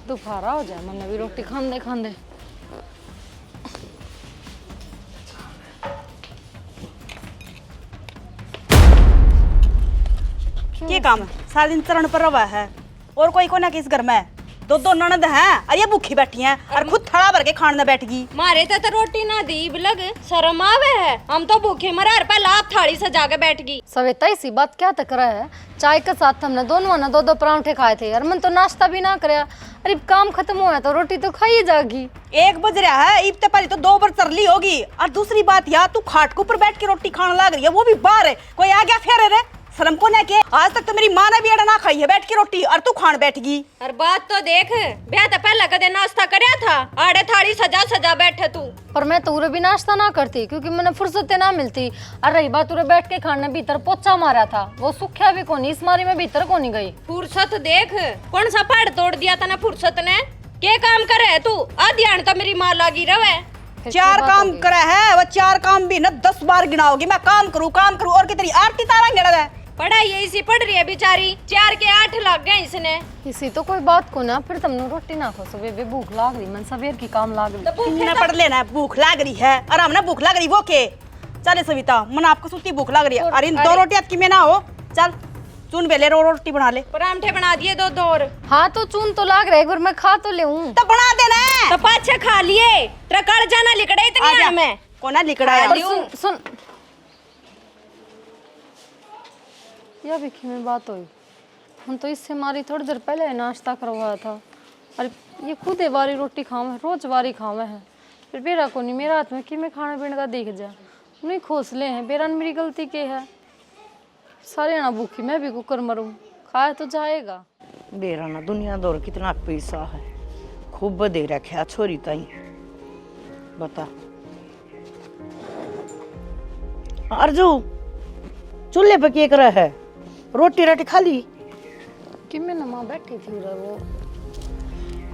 दोपहरा हो जाए, मैंने भी रोटी खांदे खांदे। क्या काम है? सारा दिन चरण पर रवा है और कोई को ना किस घर में दो दो ननद हैं और ये भूखी बैठी हैं और खुद थड़ा भर के खाने बैठ गई। मारे तो रोटी ना दी बिलग शर्म आवे है, हम तो भूखे मरा पहले आप थाली सजा के बैठ गई। सवेता इसी बात क्या तक रहा है? चाय के साथ हमने दोनों ने दो दो परांठे खाए थे यार, मन तो नाश्ता भी ना कराया। अरे काम खत्म हुआ तो रोटी तो खाई जाएगी। 1 बज रहा है, इब तो पहले तो 2 बार चरली होगी। और दूसरी बात यार, तू खाट के ऊपर बैठ के रोटी खाने लग रही है, वो भी बाहर है। कोई आ गया फेरे रे शर्म को ना के। आज तक तो मेरी माँ ने भी अड़ा ना खाई है बैठ के रोटी, और तू खान बैठ गई। और बात तो देख, ब्याह तो पहले कदे नाश्ता करया था, आड़े थाली सजा सजा बैठे तू। पर मैं तो उरे भी नाश्ता ना करती क्योंकि मैंने फुर्सत ना मिलती। और रही बात, उरे बैठ के खाने भीतर पोचा मारा था, वो सूख्या भी कोनी, इस मारी में भीतर कोनी गई। फुर्सत देख, कौन सा पहाड़ तोड़ दिया था ना फुर्सत ने? के काम करे है तू? ध्यान तो मेरी माँ लागी रवे। 4 काम करे है, वो 4 काम भी न 10 बार गिनाओगी। मैं काम करूँ और कितनी आरती तारा गिना है। पढ़ाई इसी पढ़ रही है बेचारी, 4 के 8 लग गए इसने। इसी तो कोई बात को ना, फिर तुमने रोटी ना खो, सुबह भूख लाग रही, मन सवेर की काम लाग रही। ना पढ़ लेना, भूख लाग रही है, आराम ना भूख लाग रही वो के। चले सविता, मन आपको सुती भूख लाग रही है, और इन 2 रोटी की में ना हो। चल चुन बेले रोटी बना ले। परांठे बना दिए 2 और। हाँ तो चून तो लाग रहा है, एक बार मैं खा तो ले तो बना देना तो पाछे खा लिए, ट्रकड़ जाना लिकड़े इतनी में कोना लिकड़ा है। सुन यह भी में बात हुई, हम तो इससे मारी थोड़ी देर पहले नाश्ता करवाया था। अरे ये खुद वारी रोटी खावे है, रोज वारी खावे है, फिर बेरा को नहीं मेरा हाथ में कि मैं खाने पीने का देख जा नहीं खोसले हैं। बेरा मेरी गलती के है, सारे ना भूखी मैं भी कुकर मरूं, खाए तो जाएगा। बेरा ना दुनिया दौर कितना पैसा है, खूब दे रखा छोरी ताई। बता अर्जू, चूल्हे पे क्या कर रहा है? रोटी राटी खा ली कि मैं नमा बैठी थी वो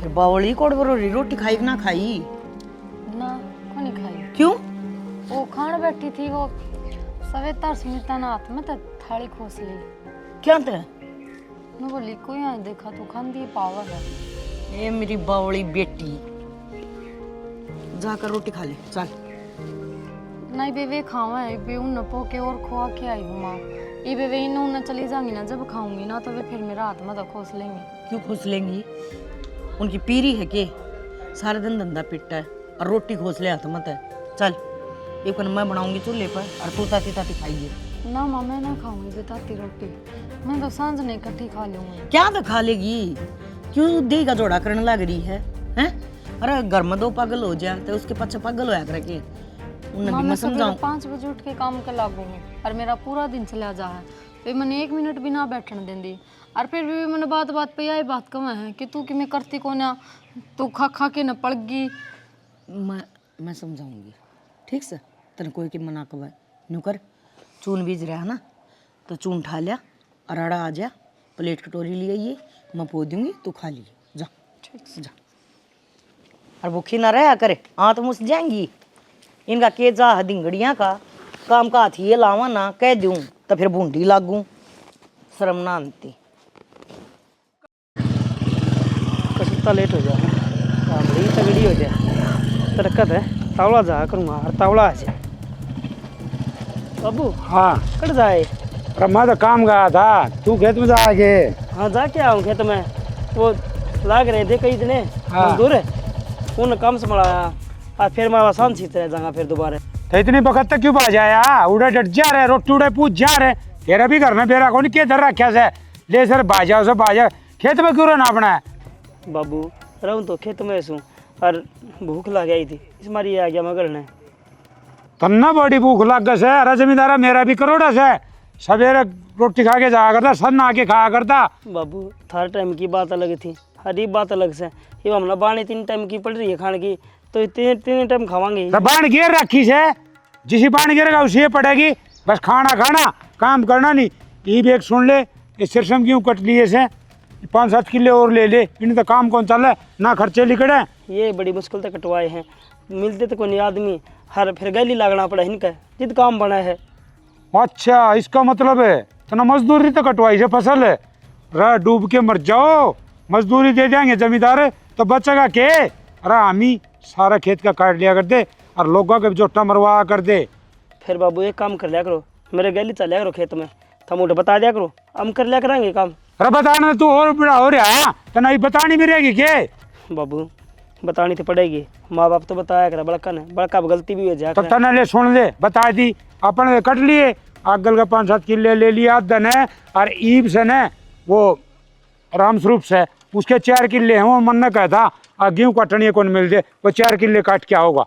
फिर बावली कोड़ रोटी खाई कि ना खाई? ना को नहीं खाई। क्यों? वो खाने बैठी थी, वो सवेता स्मिता ना हाथ में तो थाली खोस ली। क्या थे? मैं बोली कोई यहाँ देखा तो खांदी पावा है। ये मेरी बावली बेटी, जाकर रोटी खा ले चल। नहीं बेवे खावा है, बे उन पो के और खुआ के आई हूँ माँ। ये बेवे इन चली जाऊंगी ना, जब खाऊंगी ना तो वे फिर मेरा हाथ में तो खोस लेंगी। क्यों खोस लेंगी? उनकी पीरी है के? सारे दिन धंधा पिटता है और रोटी खोस ले हाथ मत है। चल एक मैं बनाऊंगी चूल्हे पर और तू ताती ताती खाइए। ना माँ मैं ना खाऊंगी बेताती रोटी, मैं तो सांझ नहीं इकट्ठी खा लूंगी। क्या तो खा लेगी? क्यों देह का जोड़ा करने लग रही है? अरे घर में 2 पागल हो जाए तो उसके पीछे पागल होया करके। मैं समझाऊं 5 बजे उठ के काम कर लागू हूँ और मेरा पूरा दिन चला जा है, फिर मैंने 1 मिनट भी ना बैठने देंदी। और फिर भी मैंने बात पे यही बात कमा है कि तू कि मैं करती को ना, तू खा खा के न पड़ गई। मैं समझाऊंगी ठीक से, तेरे कोई के मना कब नुकर चून बीज रहा है ना, तो चून ठा लिया और आड़ा आ जा, प्लेट कटोरी ले आइए, मैं पो दूंगी तू खा लिए जा। ठीक से जा, और भूखी ना रहा करे, हाँ तो मुझ जाएंगी। इनका के जा हदिंगड़ियाँ का काम का हाथी ये लावा ना कह दूँ तो फिर भूंडी लागू, शर्म ना आती। कसुत्ता लेट हो जाए, बड़ी तगड़ी हो जाए, तरकत है। तावला जा करूँगा और तावला आ जाए। बाबू हाँ कट जाए? अरे मैं तो काम गया था, तू खेत में जाएगे? हाँ जाके आऊँ खेत में, वो लाग रहे थे कई दिने मजदूर है, उन काम संभाला और फिर मैं आसान सीख रहे जाऊँगा फिर दोबारा। तो इतनी वक्त तक क्यों बाज आया? उड़े डट जा रहे, रोटी उड़े पूछ जा रहे, तेरा भी करना बेरा कौन के धर रखा से ले सर बाजा से बाजा, खेत में क्यों रहना अपना? बाबू रहूँ तो खेत में ऐसू और भूख लग आई थी, इस मारी आ गया मैं करने। तन्ना बड़ी भूख लग गई है। अरे जमींदारा मेरा भी करोड़ा से सवेरे रोटी खा के जाया करता, सन आके खाया करता। बाबू थार टाइम की बात अलग थी, हरी बात अलग से। ये हमने बाणी 3 टाइम की पड़ रही है खाने की, तो 3 टाइम खावांगे। तो बाण घेर रखी से, जिसी बाण घेरेगा उसी पड़ेगी, बस खाना खाना काम करना नहीं। ये भी एक सुन ले, ये सिरसम क्यों कट लिए से 5-7 किले और ले ले, इन तो काम कौन चल है ना, खर्चे लिखड़े। ये बड़ी मुश्किल से कटवाए हैं, मिलते तो कोई आदमी, हर फिर गैली लागना पड़ा इनका, जित काम बना है। अच्छा इसका मतलब है तना मजदूरी तो कटवाई से फसल है, रह डूब के मर जाओ, मजदूरी दे देंगे जमींदार, तो बचेगा के? अरे हम ही सारा खेत का काट लिया करते और लोगों के जोटा मरवा कर दे। फिर बाबू एक काम कर लिया करो, मेरे गली चल लिया करो खेत में, तुम उठे बता दिया करो, हम कर लिया करेंगे काम। अरे बताना तू और बड़ा हो रहा है तो नहीं बतानी भी रहेगी के? बाबू बतानी तो पड़ेगी, माँ बाप तो बताया करे, बड़का ने बड़का गलती भी हो जाए तो तना ले सुन ले बता दी अपन कट लिए अगल का 5-7 किले ले लिया दन है और ईब से न वो राम स्वरूप से उसके 4 किले हैं। वो मन ने कहा था गेहूँ काटने कौन मिल दे, वो 4 किले काट क्या होगा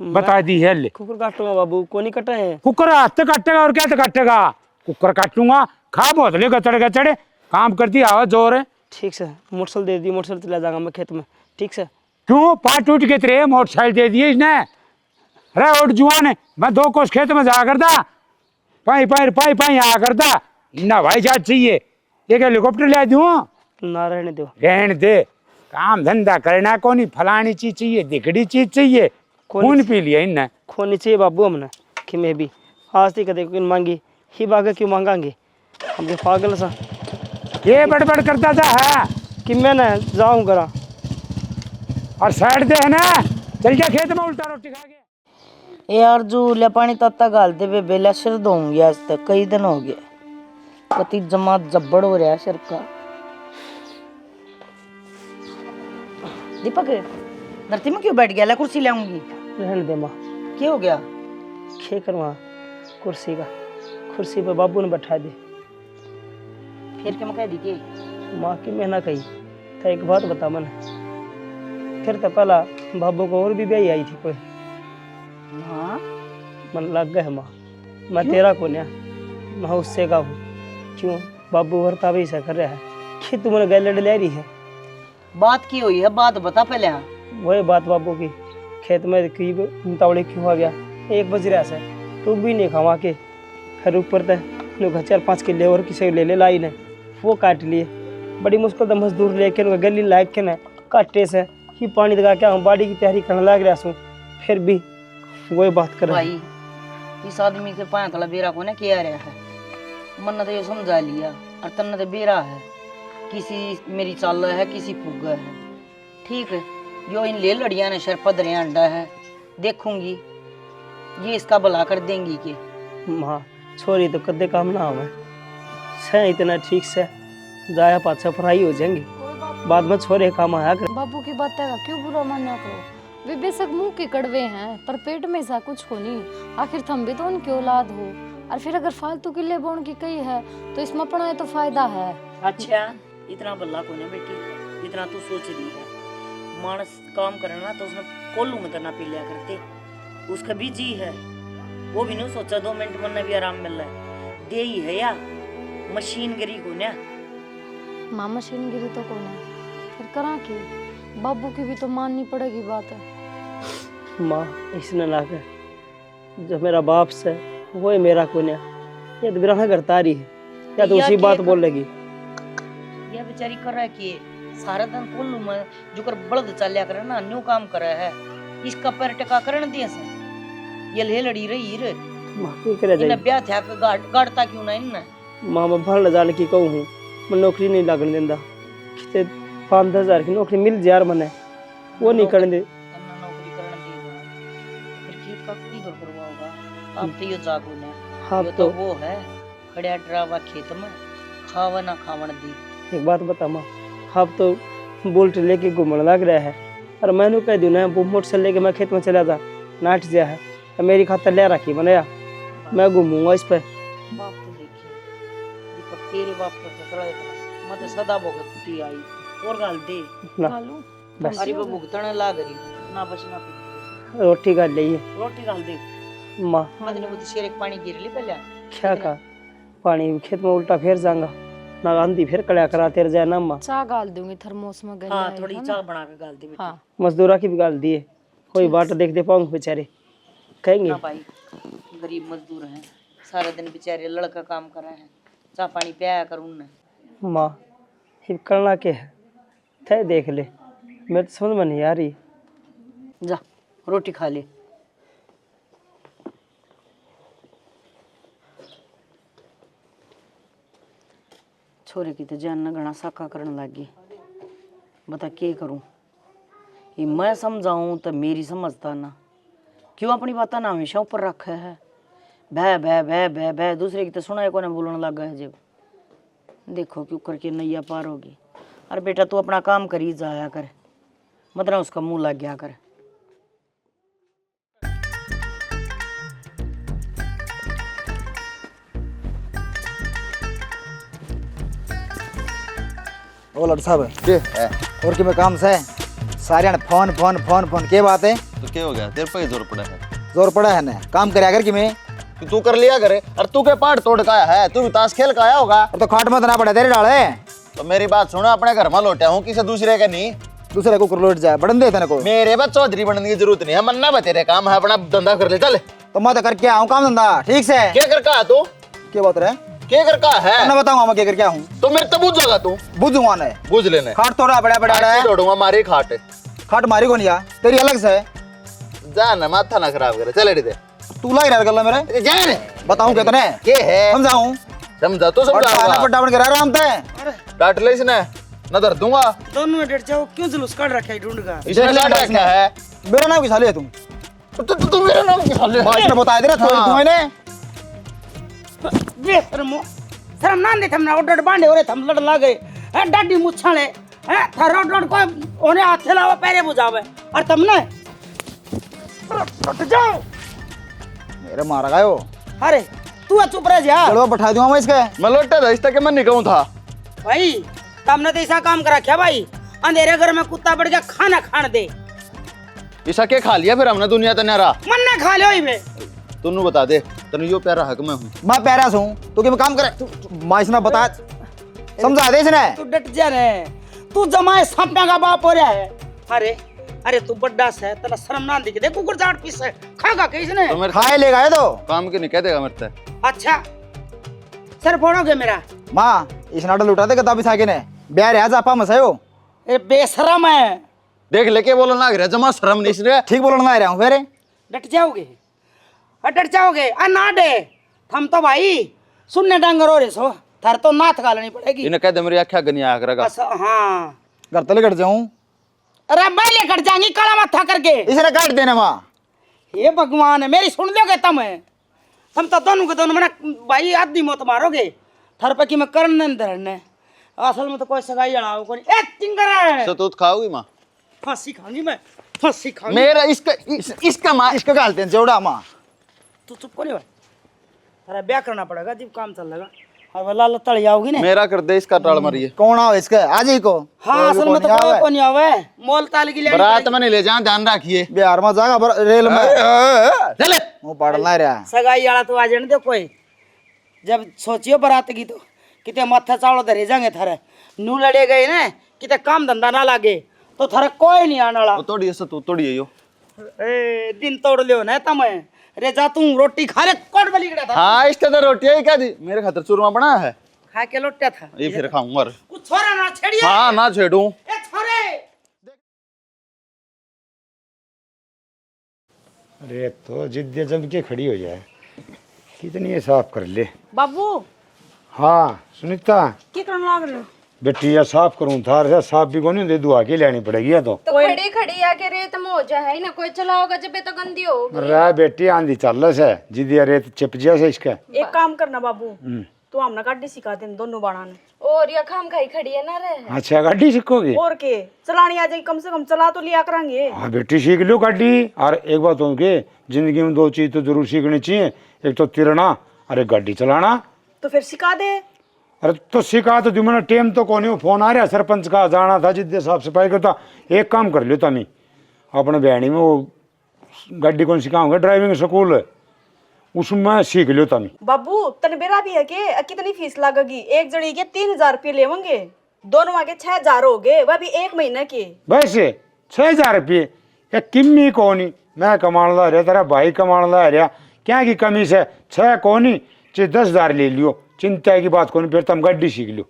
बता दी है ले। कुकुर काटूंगा बाबू, को नहीं कटे हैं। कुकर हाथ से काटेगा और क्या तो काटेगा? कुकर काटूंगा खा बहुत ले गचड़े काम करती आवाज जोर है। ठीक से मोटरसाइकिल दे दी, मोटरसाइकिल चला जाऊंगा मैं खेत में। ठीक से क्यों पाँव टूट के तेरे मोटरसाइकिल दे दिए इसने? अरे उठ जुआन है, मैं 2 कोस खेत में जा करता पाई आ करता ना भाई जहाज चाहिए एक हेलीकॉप्टर ले दूं ना रहने दो। रहने दे काम धंधा करना कौन फलानी चीज चाहिए दिखड़ी चीज चाहिए खून पी लिया इनने। खोनी चाहिए बाबू हमने कि मैं भी आज तक कदे क्यों मांगी ही बागे क्यों मांगांगे हम के पागल सा ये बड़बड़ करता था है कि मैं ना जाऊं करा और साइड दे है ना चल जा खेत में उल्टा रोटी खा के। यार जो ले पानी तत्ता गाल दे बेला सिर दूंगी आज तक कई दिन हो गए, पति जमा जब्बड़ हो रहा है सिर का। दीपक धरती में क्यों बैठ गया? ला कुर्सी लाऊंगी। रहने दे माँ, क्या हो गया? खे कर वहाँ कुर्सी पे बाबू ने बैठा दे। फिर क्या मैं कह दी के? माँ की मैं ना कही था। एक बात बता मन, फिर तो पहला बाबू को और भी ब्याही आई थी कोई हाँ मन लग गया है माँ, मैं तेरा को न्या मैं उससे का हूँ। क्यों बाबू वर्ता भी ऐसा कर रहा है कि तू मैंने गले ले रही है। बात की हुई है, बात बता पहले। हाँ वही बात बाबू की खेत में की तावड़ी क्यों आ गया 1 बज रहा से तू भी नहीं खावा के फिर ऊपर तक 4-5 किले और किसी ले लाई ने वो काट लिए। बड़ी मुश्किल तो मजदूर लेके उनका गली लायक के न काटे से ही पानी लगा के हम बाड़ी की तैयारी करने लग रहा हूँ। फिर भी वही बात कर भाई इस आदमी के पाया थोड़ा बेरा को ना किया रहा है, मन ने तो ये समझा लिया और तन्ने तो बेरा है किसी मेरी चाल है किसी फुग्गा है। ठीक है जो इन ले लड़िया ने शर पदरे अंडा है देखूंगी ये इसका भला कर देंगी कि माँ छोरी तो कदे काम ना आवे से इतना ठीक से जाया पाछा पढ़ाई हो जाएंगी बाद में छोरे काम आया कर। बाबू की बात का क्यों बुरा माना करो, वे बेशक मुंह के कड़वे हैं पर पेट में ऐसा कुछ को नहीं, आखिर तुम भी तो उनकी औलाद हो। और फिर अगर फालतू किले बोन की कही है तो इसमें अपना तो फायदा है। अच्छा इतना बल्ला को नहीं बेटी जितना तू सोच रही है। मानस काम करना तो उसने कोल्लू में करना पी लिया करते, उसका भी जी है वो भी नहीं सोचा 2 मिनट मन भी आराम मिल रहा है दे ही है या मशीन गिरी को ना माँ मशीन गिरी तो कौन है फिर करा की बाबू की भी तो माननी पड़ेगी बात है। माँ इसने ला के जो मेरा बाप से वो है मेरा कोन्या ये तो बिरहा करता रही है या तो उसी बात बोल लेगी। ये बेचारी कर रहा है कि सारा दिन कोल्लू में जो कर बड़द चलिया करे ना न्यू काम कर रहा है इसका पैर टिका करन दिया से ये ले लड़ी रही रे माँ की करे इन जाए ब्याह था के गाड़ता क्यों ना इन माँ मैं भर जाने की कहूँ हूँ मैं नौकरी नहीं लगने देता कितने 5-10 हज़ार की नौकरी मिल जाए मने वो नहीं करने दे नौकरी करने दी फिर खेत का की दौड़ करवा होगा अब तो ये जागो ने हाँ ये तो वो है खड़िया डरावा खेत में खावा ना खावन दी। एक बात बता माँ आप तो बोल्ट लेके घूमने लग रहा है और मैंने कह दूँ ना वो मोटरसाइकिल लेके मैं खेत में चला जा नाट जा है और मेरी खातर ले रखी बनाया मैं घूमूंगा इस पे। बाप तो देखिए दीपक तेरे बाप को तो चला मैं तो सदा भुगतती आई और गाल दे ना गालू बस अरे वो भुगतने लाग रही ना बस ना पी रोटी खा ली रोटी गाल दे माँ मदने बुद्धि शेर एक पानी गिर ली पहले क्या का पानी खेत में उल्टा फिर जाऊंगा ना आंधी फिर कड़ा करा तेरे जाए ना माँ चाय गाल दूंगी थर्मोस में गली हाँ आई थोड़ी है ना। चाय बना के गाल दे बेटी। हाँ मजदूरा की भी गाल दिए कोई बाट देख दे पाऊंगे बेचारे कहेंगे ना भाई गरीब मजदूर हैं सारा दिन बेचारे लड़का काम कर रहे हैं चाय पानी पियाया कर उनने। माँ ये करना क्या है थे देख ले मैं तो समझ में नहीं आ रही। जा रोटी खा ले। छोरे की तो जान न घना साका करने लग गई बता के करूं ये मैं समझाऊं तो मेरी समझता ना, क्यों अपनी बात ना हमेशा ऊपर रखा है। बह बह बह बह बह दूसरे की तो सुना को बोलने लगा है। जब देखो क्यों करके नैया पार होगी। अरे बेटा तू अपना काम करी जाया कर, मतलब उसका मुंह लग गया कर। ओ लड़ साहब और कि मैं काम से सारे ने फोन फोन फोन फोन के बात है। तो क्या हो गया, तेरे पे ही जोर पड़ा है। जोर पड़ा है ना, काम करे अगर कि मैं कि तू कर लिया करे। और तू के पाठ तोड़ का है, तू भी ताश खेल का आया होगा। और तो खाट मत ना पड़े तेरे डाले। तो मेरी बात सुनो, अपने घर में लौटा हूँ, किसी दूसरे का नहीं। दूसरे को लौट जाए बड़न दे तेने को। मेरे बस चौधरी बनने की जरूरत नहीं है, मन्ना बा तेरे काम है, अपना धंधा कर ले चल। तो मैं तो करके आऊँ काम धंधा ठीक से। क्या कर का तू, क्या बात रहे क्या कर का है मैं बताऊंगा मैं क्या करके आऊँ। तो मेरे तो बुझ जाएगा, तू बुझूंगा ना। बुझ लेने। खाट तोड़ा बड़ा बड़ा है, तोड़ूंगा मारी खाट। खाट मारी को नहीं आ तेरी अलग से। जा ना, माथा ना खराब करे, चल दे। तू ला रहा गल्ला मेरे जा रे, बताऊं क्या तने के है समझाऊं। समझा तो समझा। पट्टा बन के रह आराम से डांट ले इसने, न धर दूंगा। दोनों में डट जाओ, क्यों जुलूस काट रखा है ढूंढ का। इसने डांट रखा है। मेरा नाम किसा ले तुम। तू मेरा नाम क्या ले? माँ इसने बताया तेरा थोड़ी तू मैंने बेशरमो शर्म ना दे थमना ओडड बांधे ओरे थम लड़ ला गए है डाडी मुछाले है थारा रोड को ओने हाथ लावा पैरे बुझावे और तुमने हट जाओ। मेरे मारा गयो। अरे तू चुप रह जा चलो बैठा दूंगा मैं इसके। मैं लौटा था, इस तक मैं नहीं कहूँ था। भाई तुमने तो ऐसा काम करा क्या भाई, अंधेरे घर में कुत्ता बढ़ गया खाना खान दे। ईसा के खा लिया फिर हमने दुनिया तो नरा। मन ना खा लो ही में तू बता दे, तेन यो प्यारा हक मैं हूँ। मैं पैरा हूँ तू क्या काम करे। माँ इसने बता समझा दे इसने। तू डट जा रे, तू जमाए सांपना का बाप हो रहा है। अरे अरे तू बड्डा से तना शर्म ना दिखे, देख कुकुर चाट पीस है खागा किसने। तो मेरे खाए ले गए तो काम के नहीं कह देगा मेरे से। अच्छा सर फोड़ोगे मेरा। माँ इस नाटक लुटा दे कदा भी साके ने ब्याह रहा जापा मसायो। ए बेशरम है, देख लेके बोलो ना गिरा, जमा शर्म नहीं इसने। ठीक बोलना ना रहा हूँ फिर डट जाओगे डट जाओगे ना डे हम तो भाई सुनने डांगर हो रहे सो थार तो नाथ गालनी पड़ेगी। इन्हें कह दे मेरी आख्या गनी आया करेगा। बस हाँ घर तले कट जाऊँ। अरे मैं लेकर जाएंगी काला माथा करके। इसने काट देना माँ। ये भगवान है मेरी सुन लोगे तुम तो दोनों के दोनों मैंने भाई आदमी मत मारोगे थार पे कि मैं करने धरने असल में तो कोई सगाई अड़ाओ कोई ए चिंगर सतूत खाओगी माँ? फांसी खाऊंगी मैं, फांसी खाऊंगी। मेरा इसका माँ इसका गालते हैं जोड़ा माँ। तू चुप को नहीं भाई, तेरा ब्याह करना पड़ेगा जब काम चल लगा। अब लाल तड़ी आओगी ना मेरा कर दे, इसका टाल मारिए। कौन आओ इसका आज ही को। हाँ असल में तो कोई को नहीं आवे मोल ताल की ले बारात में नहीं ले जाए, ध्यान रखिए। बिहार में जाएगा रेल में चले वो पढ़ना रहा। सगाई आला तो आ जाने दो कोई, जब सोचियो बारात की तो किते माथा चावल धरे जाएंगे थारे नू लड़े गए ना किते काम धंधा ना लागे तो थारे कोई नहीं आने वाला। तोड़िए सतूत तोड़िए यो। ए दिन तोड़ लियो ना तम रे जा तू रोटी खा ले कोट बलि गड़ा था। हाँ इसके तो रोटी ही क्या दी, मेरे खातिर चूरमा बना है, खा के लौटा था ये फिर खाऊंगा। कुछ छोरा ना छेड़िए। हाँ ना छेड़ू। ए छोरे अरे तो जिद्दे जम के खड़ी हो जाए, कितनी ये साफ कर ले। बाबू हाँ सुनीता की करने लग रहे हो? बेटी ये साफ करूँ थार से साफ भी कोनी दे दुआ के लेनी पड़ेगी। तो खड़ी खड़ी आके रेत में हो जाए ना, कोई चलाओगा जब तो गंदी होगी। रे बेटी आंधी चल से जिद्दी रेत चिप जिया से इसका। एक काम करना बाबू, तू हमने गाड़ी सिखा दे दोनों बाणा ने। और या खाम खाई खड़ी है ना रे। अच्छा गाड़ी सीखोगे? और के चलानी आ जाएगी, कम से कम चला तो लिया करेंगे। हाँ बेटी सीख लो गाड़ी। और एक बात हो के जिंदगी में दो चीज तो जरूर सीखनी चाहिए, एक तो तिरना और एक गाड़ी चलाना। तो फिर सिखा दे। अरे तो सिखा तो तू मैंने टेम तो कौन हो, फोन आ रहा सरपंच का जाना था जिद्दे साफ सफाई करता। एक काम कर लो तमी अपने बहनी में वो गाड़ी कौन सिखाऊंगा ड्राइविंग स्कूल, उसमें सीख लो तमी। बाबू तन बेरा भी है के कितनी फीस लगेगी? एक जड़ी के 3000 रुपये लेवंगे, दोनों आगे 6000 हो गए, वह भी एक महीने के। वैसे 6000 रुपये या किम्मी कोनी मैं कमान ला रहा, तेरा भाई कमान ला रहा, क्या की कमी से 6 कोनी चाहे 10,000 ले लियो, चिंता की बात कौन, फिर तुम गाड़ी सीख लो।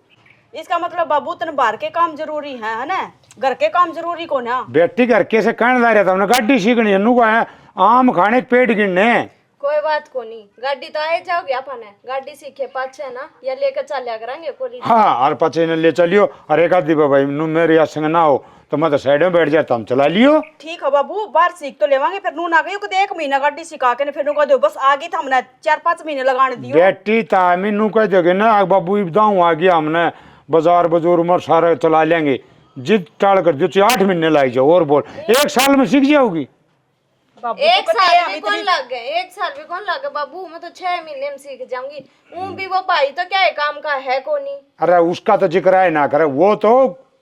इसका मतलब बाबू तन बाहर के काम जरूरी है ना, घर के काम जरूरी को ना। बेटी घर के से कहने ला रहा था हमने गाड़ी सीखनी है, नु को है आम खाने के पेट गिनने। कोई बात को नहीं, गाड़ी तो आए जाओगे अपन है, गाड़ी सीखे पाछे ना या लेकर चलिया करेंगे कोली। हाँ और पचे ने ले चलियो। अरे एक आधी भाई नु मेरे यहाँ संग ना हो तो मैं तो साइड में बैठ जाता, हम चला लियो। ठीक है बाबू, बाहर सीख तो लेवांगे, फिर नू ना गई कदे 1 महीना गाड़ी सिखा के फिर नू कह दो बस आ गई, तो हमने 4-5 महीने लगाने दियो। बेटी तामी नु कह दोगे ना बाबू इबदाऊ आ गया, हमने बाजार बजूर उमर सारा चला लेंगे, जिद टाल कर दो 8 महीने लाई जाओ और बोल 1 साल में सीख जाओगी। बाबू एक तो साल कहते भी कौन लग गए, 1 साल भी कौन लग गए बाबू, मैं तो 6 महीने में सीख जाऊंगी। भी वो भाई तो क्या है काम का है कोनी। अरे उसका तो जिक्र है ना करे, वो तो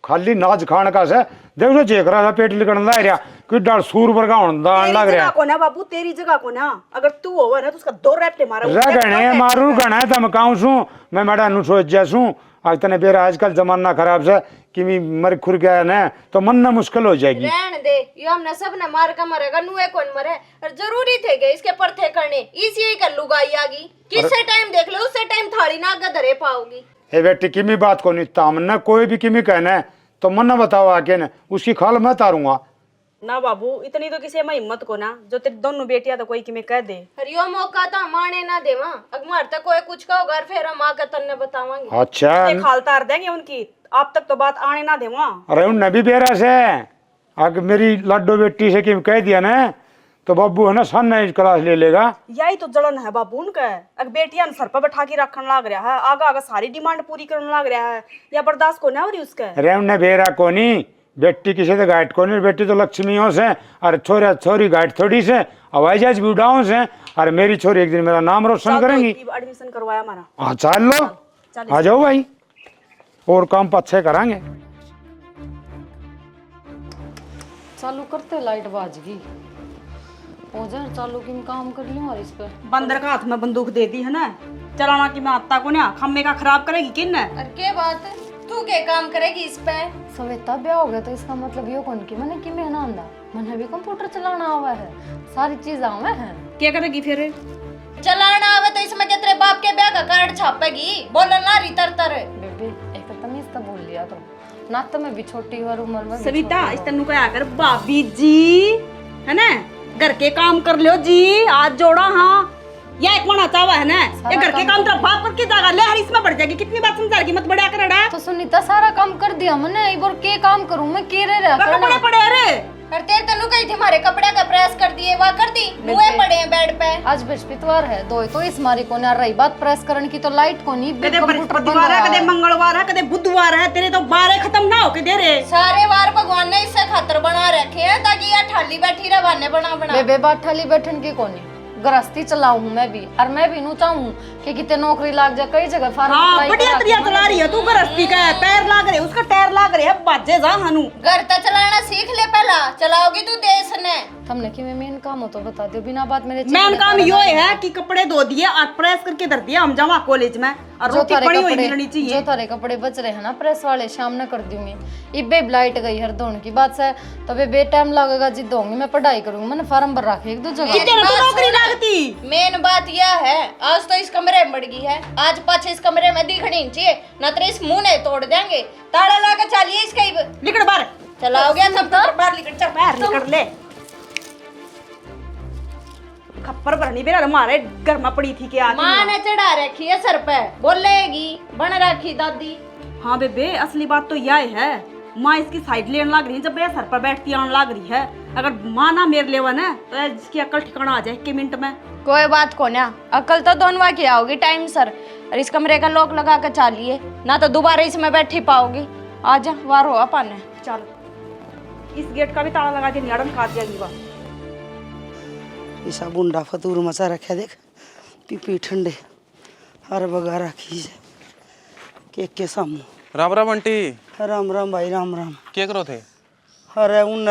खाली नाच खान का से देख लो चेक रहा पेट लिकड़न ला रहा कि डाल सूर पर गाउन दान लग रहा को ना बाबू, तेरी जगह को ना, अगर तू होवे ना तो उसका 2 रैपटे मारा रगणे मारू गणे तम काऊ सू मैं मैडा नु सोच जैसू आज तने बेरा आजकल जमाना खराब से कि मर खुर गया ना तो मन ना मुश्किल हो जाएगी। रहन दे, ये हमने सब ने मार का मरेगा, नुए कौन मरे, और जरूरी थे गए इसके परथे करने, इसी ही कर लुगाई आगी, किससे टाइम देख लो उससे टाइम थाली ना गधरे पाओगी। हे बेटी किमी बात को नहीं तामना कोई भी किमी कहना है तो मन ना बताओ आके ना उसकी खाल मैं तारूंगा ना बाबू, इतनी तो किसी में हिम्मत को ना जो तेरी दोनों बेटियां तो कोई किमें कह दे। अरे यो मौका तो माने ना देवा, अगमार तक कोई कुछ कहो घर फिर हम आकर तन्ने बतावांगे। अच्छा ये खाल तार देंगे उनकी, आप तक तो बात आने ना देवा। अरे उन नबी बेरा से अगर मेरी लाडो बेटी से कि कह दिया ना तो बाबू है ना सन क्लास ले लेगा। यही तो जलन है बाबू उनका, अगर बेटियां सर पर बैठा के रखने लग रहा है, आगा आगा सारी डिमांड पूरी करने लग रहा है, या बर्दाश्त को ना हो रही उसका। अरे उन बेरा को नहीं बेटी किसी से गाइड को नहीं, बेटी तो लक्ष्मियों से और छोरा छोरी गाइड थोड़ी से हवाई जहाज भी उड़ाओ से, और मेरी छोरी एक दिन मेरा नाम रोशन करेंगी। एडमिशन करवाया हमारा। हाँ चल लो आ जाओ भाई और काम पच्छे करांगे। चालू करते लाइट बाज गई, हो जाए चालू की काम कर लूँ और इस पे बंदर का हाथ में बंदूक दे दी है ना, चलाना की मैं आता को ना खम्मे का खराब करेगी किन। अरे के बात है, तू क्या काम करेगी इस पे। सवेता ब्याह हो गया तो इसका मतलब ये कौन की मैंने कि मैं आंदा, मैंने भी कंप्यूटर चलाना आवा है, सारी चीज आवे हैं। क्या करेगी फिर? चलाना आवे तो इसमें क्या तेरे बाप के ब्याह का कार्ड छापेगी, बोलना ना री तर तर। बेबी एक तो तमीज तो बोल लिया तो ना, तो मैं भी छोटी हूँ उम्र में। सविता इस तनु क्या कर भाभी जी है ना, घर के काम कर लो जी, आज जोड़ा। हाँ या एक मना चावा है ना, ये घर के काम तेरा बाप करके जाएगा, ले हर इसमें बढ़ जाएगी, कितनी बात समझाएगी मत बढ़िया कर रहा। तो सुनीता सारा काम कर दिया मैंने, एक बार के काम करूं मैं, के रह रहा कपड़े पड़े अरे। और तेरे तनु कही थी हमारे कपड़े का प्रेस कर दिए, वह कर दी, मुए पड़े हैं बेड पे। आज बृहस्पतिवार है दो तो इस मारी को ना रही बात प्रेस करने की, तो लाइट को नहीं कदे बृहस्पतिवार है, कदे मंगलवार है, कदे बुधवार है, तेरे तो 12 खत्म ना होके दे रहे। सारे वार भगवान ने इससे खातर बना रखे हैं ताकि यह ठाली बैठी रहे बहाने बना बना। बेबे बात ठाली बैठन की कोनी, गृहस्थी चलाऊं हूं मैं भी, और मैं भी नू चाहूं कि कितने नौकरी लाग जाए, कई जगह फार्म हाँ बढ़िया तरिया चला रही है तू, गृहस्थी का है, पैर लाग रहे उसका टायर लाग रहे है, बाजे जा हनु। घर तो चलाना सीख ले पहला, चलाओगी तू देश ने। हमने कि मैं मेन काम हो तो बता दो, बिना बात मेरे मेन काम यो है कि कपड़े धो दिए और प्रेस करके धर दिया, हम जावा कॉलेज में और रोटी पड़ी हुई मिलनी चाहिए। जो थारे कपड़े बच रहे हैं ना प्रेस वाले, शाम न कर दूंगी। इबे लाइट गई हर दोन की बात से, तो बे टाइम लगेगा जिद होंगी, मैं पढ़ाई करूंगी, मैंने फार्म भर रखे एक दो जगह। कितने तो नौकरी लगती। मेन बात यह है आज तो इस कमरे में बढ़ गई है, आज पाछे इस कमरे में दिखनी चाहिए, न तो इस मुंह ने तोड़ देंगे, ताला लगा चलिए इसका ही निकल बाहर, चलाओगे सब तो बाहर निकल, चल बाहर निकल ले। खप्पर भरनी बेरा हमारे घर में पड़ी थी क्या माँ ने चढ़ा रखी है सर पे, बोलेगी बन रखी दादी। हाँ बेबे असली बात तो यह है, माँ इसकी साइड लेने लग रही है, जब ये सर पर बैठती आने लग रही है, अगर माँ ना मेरे लेवा ना तो इसकी अकल ठिकाना आ जाए 1 मिनट में। कोई बात को ना, अकल तो दोनों की आओगी टाइम सर, और इस कमरे का लॉक लगा कर चालिए, ना तो दोबारा इसमें बैठी पाओगी। आजा वार हो अपन। चल इस गेट का भी ताला लगा के नियाड़न काट दिया। ईसा बुंडा फतूर मचा रखा देख, पीपी ठंडे हर बगा रखी के सामू। राम राम आंटी। राम राम भाई राम राम। क्या करो थे? अरे उन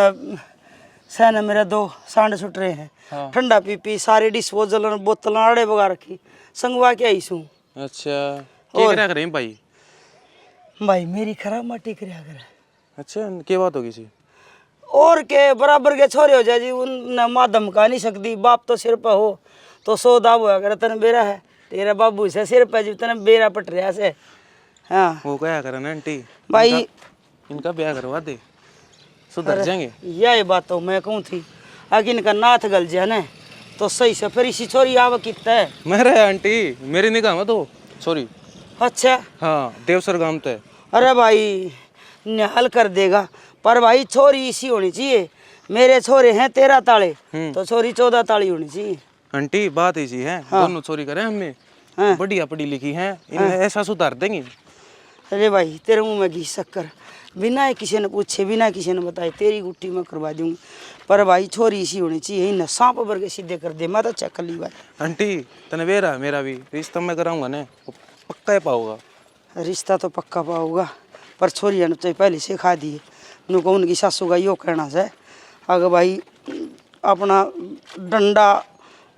सहने मेरे 2 सांड छुट रहे हैं। हाँ। ठंडा पी सारे डिस्पोजल बोतल आड़े बगा रखी, संगवा के आई सू। अच्छा क्या करा करे भाई? भाई मेरी खराब माटी करिया करे। अच्छा क्या बात होगी सी? और के बराबर के छोरे हो जाए जी, उन माँ धमका नहीं सकती, बाप तो सिर पे हो तो 100 दाव होया करे, तन बेरा है तेरा बाबू से सिर पे जी, तन बेरा पट रहा से। हाँ वो क्या करे ना आंटी भाई, इनका ब्याह करवा दे, सुधर जाएंगे। यही बात तो मैं कहूँ थी, आगे इनका नाथ गल जाए ना तो सही से फिर इसी छोरी आव कितना है। मेरे आंटी मेरी निगाह में तो सॉरी। अच्छा हाँ देवसर गांव तो है। अरे भाई निहाल कर देगा, पर भाई छोरी इसी होनी चाहिए। मेरे छोरे हैं 13 ताले तो छोरी 14 ताली होनी चाहिए। आंटी बात ऐसी है दोनों चोरी करें हमें बढ़िया पढ़ी लिखी है इन्हें ऐसा सुधार देंगी। अरे भाई तेरे मुंह में घी शक्कर, बिना किसी ने पूछे बिना किसी ने बताए तेरी गुट्टी में करवा दूंगी, पर भाई छोरी इसी होनी चाहिए। इन्हें सांप भर के सीधे कर दे, मैं तो चेक कर ली भाई। आंटी तने वेरा मेरा भी रिश्ता मैं कराऊंगा ना वो पक्का ही पाऊंगा। रिश्ता तो पक्का पाऊंगा, पर छोरिया ने तो पहले सिखा दिए। उनको उनकी सासू का यो कहना है अगर भाई अपना डंडा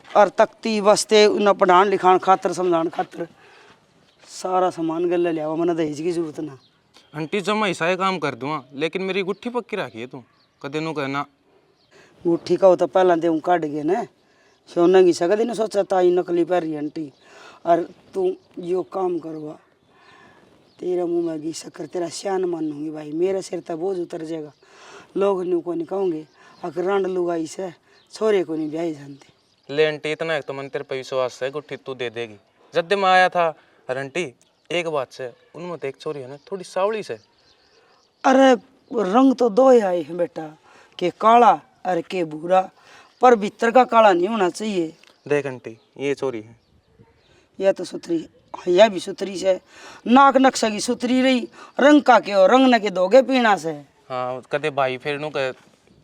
और तख्ती बस्ते उन्हें पढ़ान लिखान खातर समझान खातर सारा सामान गल लिया, मैंने दहेज की जरूरत ना। आंटी जब मैं ऐसा काम कर दूंगा लेकिन मेरी गुट्ठी पक्की रखी है तू कदे नु कहना। गुट्ठी का हो तो पहला दे काट गए ना सोना की सकती ने सोचा ताई नकली पै रही आंटी, और तू यो काम करवा तेरा मुँह में घी शक्कर तेरा श्यान मानूंगी भाई। मेरे सिर तक बोझ उतर जाएगा, लोग न्यू को नहीं कहोगे अगर रांड लुगाई से छोरे को नहीं ब्याही जानते। ले आंटी इतना एक तो मन तेरे पे विश्वास है गुट्ठी तू दे देगी। जब मैं आया था और आंटी एक बात से उनमें तो एक चोरी है ना थोड़ी सावली से। अरे रंग तो दो ही आए हैं बेटा, के काला और के भूरा, पर भीतर का काला नहीं होना चाहिए। देख आंटी ये चोरी है। यह तो सुथरी, यह भी सुथरी से, नाक नक्शा की सुथरी रही, रंग का के रंग न के दोगे पीना से। हाँ कदे भाई फिर नु के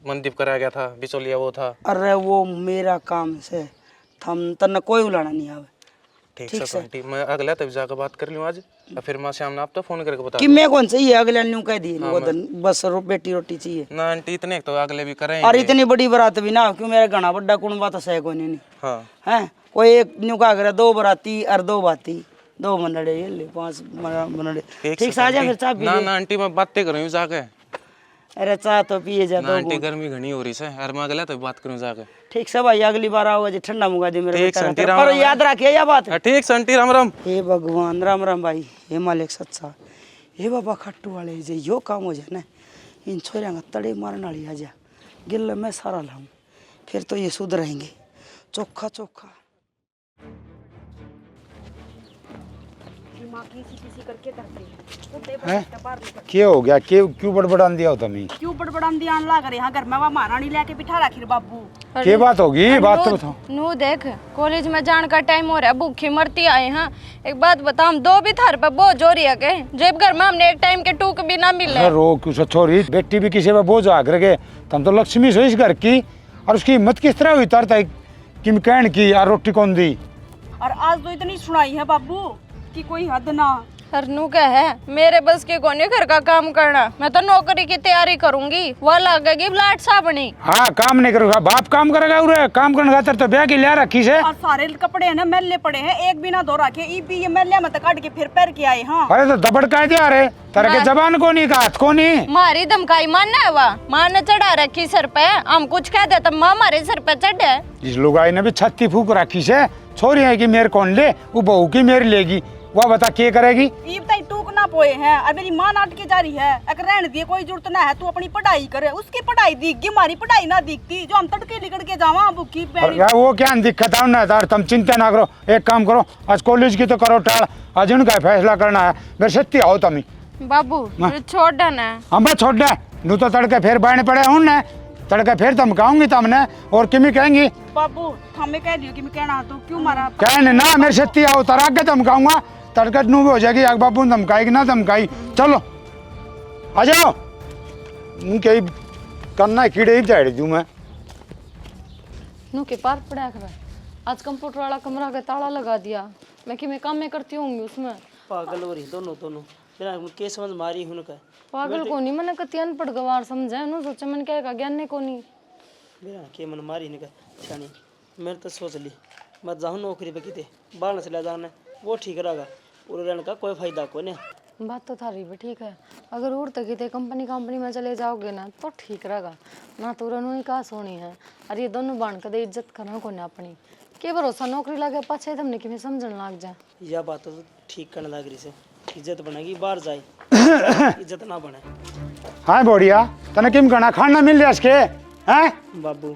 मंदीप कराया गया था बिचौलिया वो था। अरे वो मेरा काम से थम तन कोई उलाना नहीं आवे। ठीक है आंटी मैं अगला तब जाकर बात कर लूँ आज और फिर मैं शाम ने आप तो फोन करके बता कि मैं कौन चाहिए अगले न्यू कह दी वो बस बेटी रोटी चाहिए ना आंटी इतने तो अगले भी करें। और इतनी बड़ी बारात भी ना क्यों, मेरा घना बड़ा कुणबा तो सह कोई नहीं। हाँ हैं कोई एक न्यू का करे 2 बराती और 2 बाती 2 मनड़े ये ले 5 मनड़े ठीक से आ जा फिर चाय पी ना ना आंटी मैं बातें करूँ जाके। अरे चाय तो पिए जा ना आंटी गर्मी घनी हो रही है और मैं अगला तो बात करूँ जाके। ठीक से भाई अगली बार आओगे जी ठंडा मुंगा दे मेरे ठीक बेटा आंटी, का। राम पर राम। याद रखिए यह बात। ठीक है आंटी राम राम। हे भगवान राम राम भाई, हे मालिक सच्चा, हे बाबा खट्टू वाले जे यो काम हो जाए ना इन छोरिया का तड़े मारने वाली आ जा गिल मैं सारा लाऊं फिर तो ये सुधरेंगे चोखा चोखा। क्या हो गया, क्यों बड़बड़ान दिया हो तुम्हें? क्यों बड़बड़ान दिया ला कर यहाँ घर में वह महारानी लेके बिठा रखी रे बाबू। क्या बात होगी, बात तो बताओ। नू देख कॉलेज में जाने का टाइम हो रहा है, भूखी मरती आए हैं। एक बात बता हम 2 भी थार पे बोझ हो रही है के जब घर में हमने एक टाइम के टूक भी ना मिले। रो क्यों छोरी, बेटी भी किसी पे बोझ आ करके तुम तो लक्ष्मी सो इस घर की, और उसकी हिम्मत किस तरह हुई तरता है कि मैं कहन की और रोटी कौन दी। और आज तो इतनी सुनाई है बाबू कि कोई हद ना। हरनू क्या है मेरे बस के कोने घर का काम करना, मैं तो नौकरी की तैयारी करूंगी वो लगेगी ब्लाट साबनी। हाँ काम नहीं करूँगा, बाप काम करेगा उरे काम करने खातर तो ब्याह की लिया रखी से। और सारे कपड़े है ना मैले पड़े हैं, एक भी ना धो रखे, ई भी ये मैले मत काट के फिर पैर के आए। हाँ अरे तो दबड़ का दिया रे तेरे के जबान को नहीं का हाथ को नहीं। मारी धमकाई मानना है वह माँ ने चढ़ा रखी सर पे, हम कुछ कह दे तो माँ हमारे सर पे चढ़े। इस लुगाई ने भी छत्ती फूक रखी से, छोरी है कि मेरे कौन ले, वो बहू की मेरी लेगी, वह बता क्या करेगी। ई बताई टूक ना पोए हैं और मेरी माँ नाट के जा रही है, अगर रहने दिए कोई जरूरत ना है, तू अपनी पढ़ाई करे, उसकी पढ़ाई दिखगी हमारी पढ़ाई ना दिखती, जो हम तड़के निकल के जावा भूखी पैरी। वो क्या दिक्कत है ना यार, तुम चिंता ना करो, एक काम करो आज कॉलेज की तो करो टाल, आज उनका फैसला करना है, मेरे सत्ती आओ तुम बाबू छोड़ देना। हम बस छोड़ दे नू तो तड़के फिर बैठ पड़े हूँ ना, तड़के फिर धमकाऊंगी तुमने और किमी कहेंगी बाबू हमें कह दियो कि मैं कहना तो क्यों मारा कहने ना, मेरे सत्ती आओ तरा के धमकाऊंगा, तड़कट नू भी हो जाएगी आग बाबू धमकाएगी ना धमकाई। चलो आ जाओ, उनके करना कीड़े ही झाड़ दूँ मैं। नू के पार पड़ा कर आज कंप्यूटर वाला कमरा का ताला लगा दिया, मैं कि मैं काम में करती होंगी उसमें। पागल हो रही दोनों बिना के समझ मारी हूं का पागल को नहीं मैंने कति अनपढ़ गवार समझे नु सोचे मन क्या का ज्ञान ने को नहीं बिना के मन मारी ने का छानी मैंने तो सोच ली मत जाऊं नौकरी पे किते बाहर चला जाना वो ठीक रहेगा, पूरे रहने का कोई फायदा को नहीं। बात तो थारी भी ठीक है, अगर और तक किते कंपनी में चले जाओगे ना तो ठीक रहेगा ना, तो रनु ही का सोनी है। अरे ये दोनों बाण कदे इज्जत करना को ना अपनी के भरोसा नौकरी लगे पाछे तुमने कि मैं समझन लाग जा। यह बात तो ठीक करने लग रही से, इज्जत बनेगी बाहर जाए इज्जत ना बने। हाँ बढ़िया तने किम करना खाना मिल जाए इसके हैं बाबू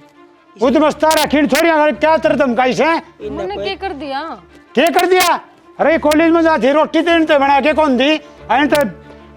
वो तो मस्ता रखी छोरियां क्या तर धमकाई से मैंने क्या कर दिया? क्या कर दिया? अरे कॉलेज में जाती रोटी तो इनते बना के कौन दी अन तो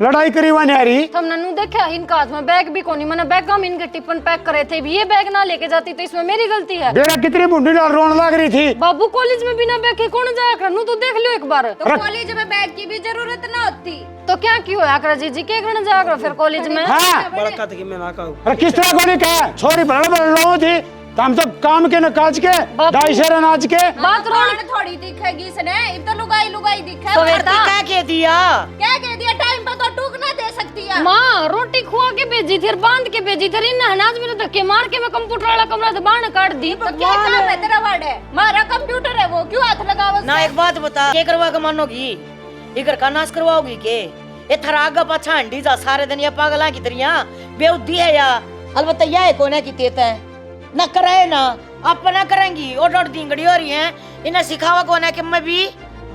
लड़ाई करी हुआ नहीं तुमने नू देखा इनका हाथ में बैग भी कोनी, मैंने बैग हम इनके टिफिन पैक करे थे, ये बैग ना लेके जाती तो इसमें मेरी गलती है। बेटा कितनी बुढ़ी डाल रोने लग रही थी। बाबू कॉलेज में बिना बैग के कौन जाया कर? नू तो देख लियो एक बार। तो कॉलेज में बैग की भी जरूरत ना होती तो क्या क्यों होया कर जी के करने जाया करो फिर कॉलेज में? हाँ बड़ा कहा था कि मैं ना कहूँ। अरे किस तरह को नहीं कहा छोरी बड़ा बड़ा लोगों थी तो हम तो काम के न काज के ढाई शेर अनाज के बात कौन थोड़ी दिखेगी इसने, इत तो लुगाई लुगाई दिखे। तो बेटा क्या कह दिया? क्या कह दिया? टाइम पे तो टूक ना दे सकती है। माँ रोटी खुआ के भेजी थी और बांध के भेजी थी, इन अनाज में धक्के मार के मैं कंप्यूटर वाला कमरा दबाने काट दी। तो क्या काम है तेरा? वाड़े मारा कंप्यूटर है वो, क्यों हाथ लगावा? ना एक बात बता, क्या करवा के मानोगी? इधर का नाश करवाओगी के? ये थरागा पाछा हंडी जा सारे दिन ये पागला की तरिया बेउद्दी है या अलबत्ता यह है कोने की तेत है ना कराए ना आप ना करेंगी और दिंगड़ी हो रही है इन्हें सिखावा कौन है कि मैं भी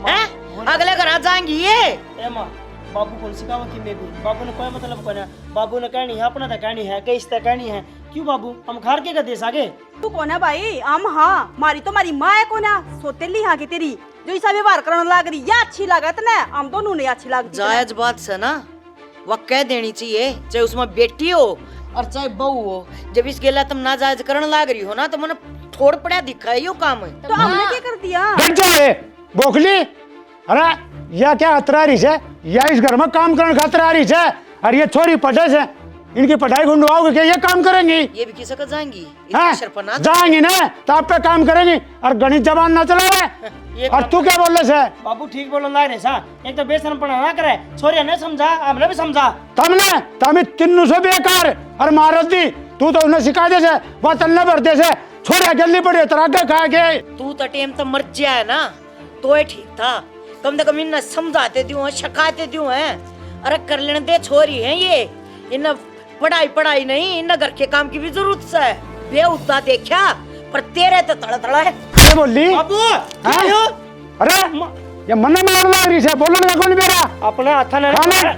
हैं अगले घर आ जाएंगी ये ए माँ बाबू को सिखावा कि मैं भी बाबू ने कोई मतलब कोना बाबू ने कहनी है अपना तो कहनी है कई इस कहनी है क्यों बाबू हम घर के देश आगे तू कौन है भाई? हम हाँ मारी तो मारी माँ है कौन है? सोतेली हाँ की तेरी जो ऐसा व्यवहार करने लग रही या अच्छी लागत ना हम दोनों ने अच्छी लागत। जायज बात से ना वह कह देनी चाहिए चाहे उसमें बेटी हो और चाहे बहू हो। जब इस गेला तुम ना जायज करने लग रही हो ना तो मैंने थोड़ पड़ा दिखा है यो काम है। तो हमने क्या कर दिया? बैठ जाए बोखली। अरे या क्या खतरा रही है या इस घर में काम करने खतरा रही है और ये छोरी पढ़े से इनकी पढ़ाई ढूंढवाओगे क्या ये काम करेंगी? ये भी किसी का जाएंगी हाँ, जाएंगी ना तो आप पे काम करेंगी और गणित जबान ना चलावे। और तू क्या बोल रहे? बाबू ठीक बोलने लग रहे सा एक तो बेशरम पढ़ा ना करे छोरिया ने समझा हमने भी समझा तमने तमी तीनों से बेकार और मारत दी तू तो उन्हें सिखा दे से वह तलने भरते से छोरिया जल्दी पड़ी तरागा खा के तू तो टेम तो मर जाए है ना तो ये ठीक था कम से कम इन्हें समझाते दियो सिखाते दियो है। अरे कर लेने दे छोरी है ये इन्हें पढ़ाई नहीं इन्हें घर के काम की भी जरूरत है। बेउद्दा देखा पर तेरे तो तड़ा तड़ा है। क्या बोली बाबू हाँ? अरे ये मन मार लग रही है बोलने का कौन मेरा अपना हाथ ने खाना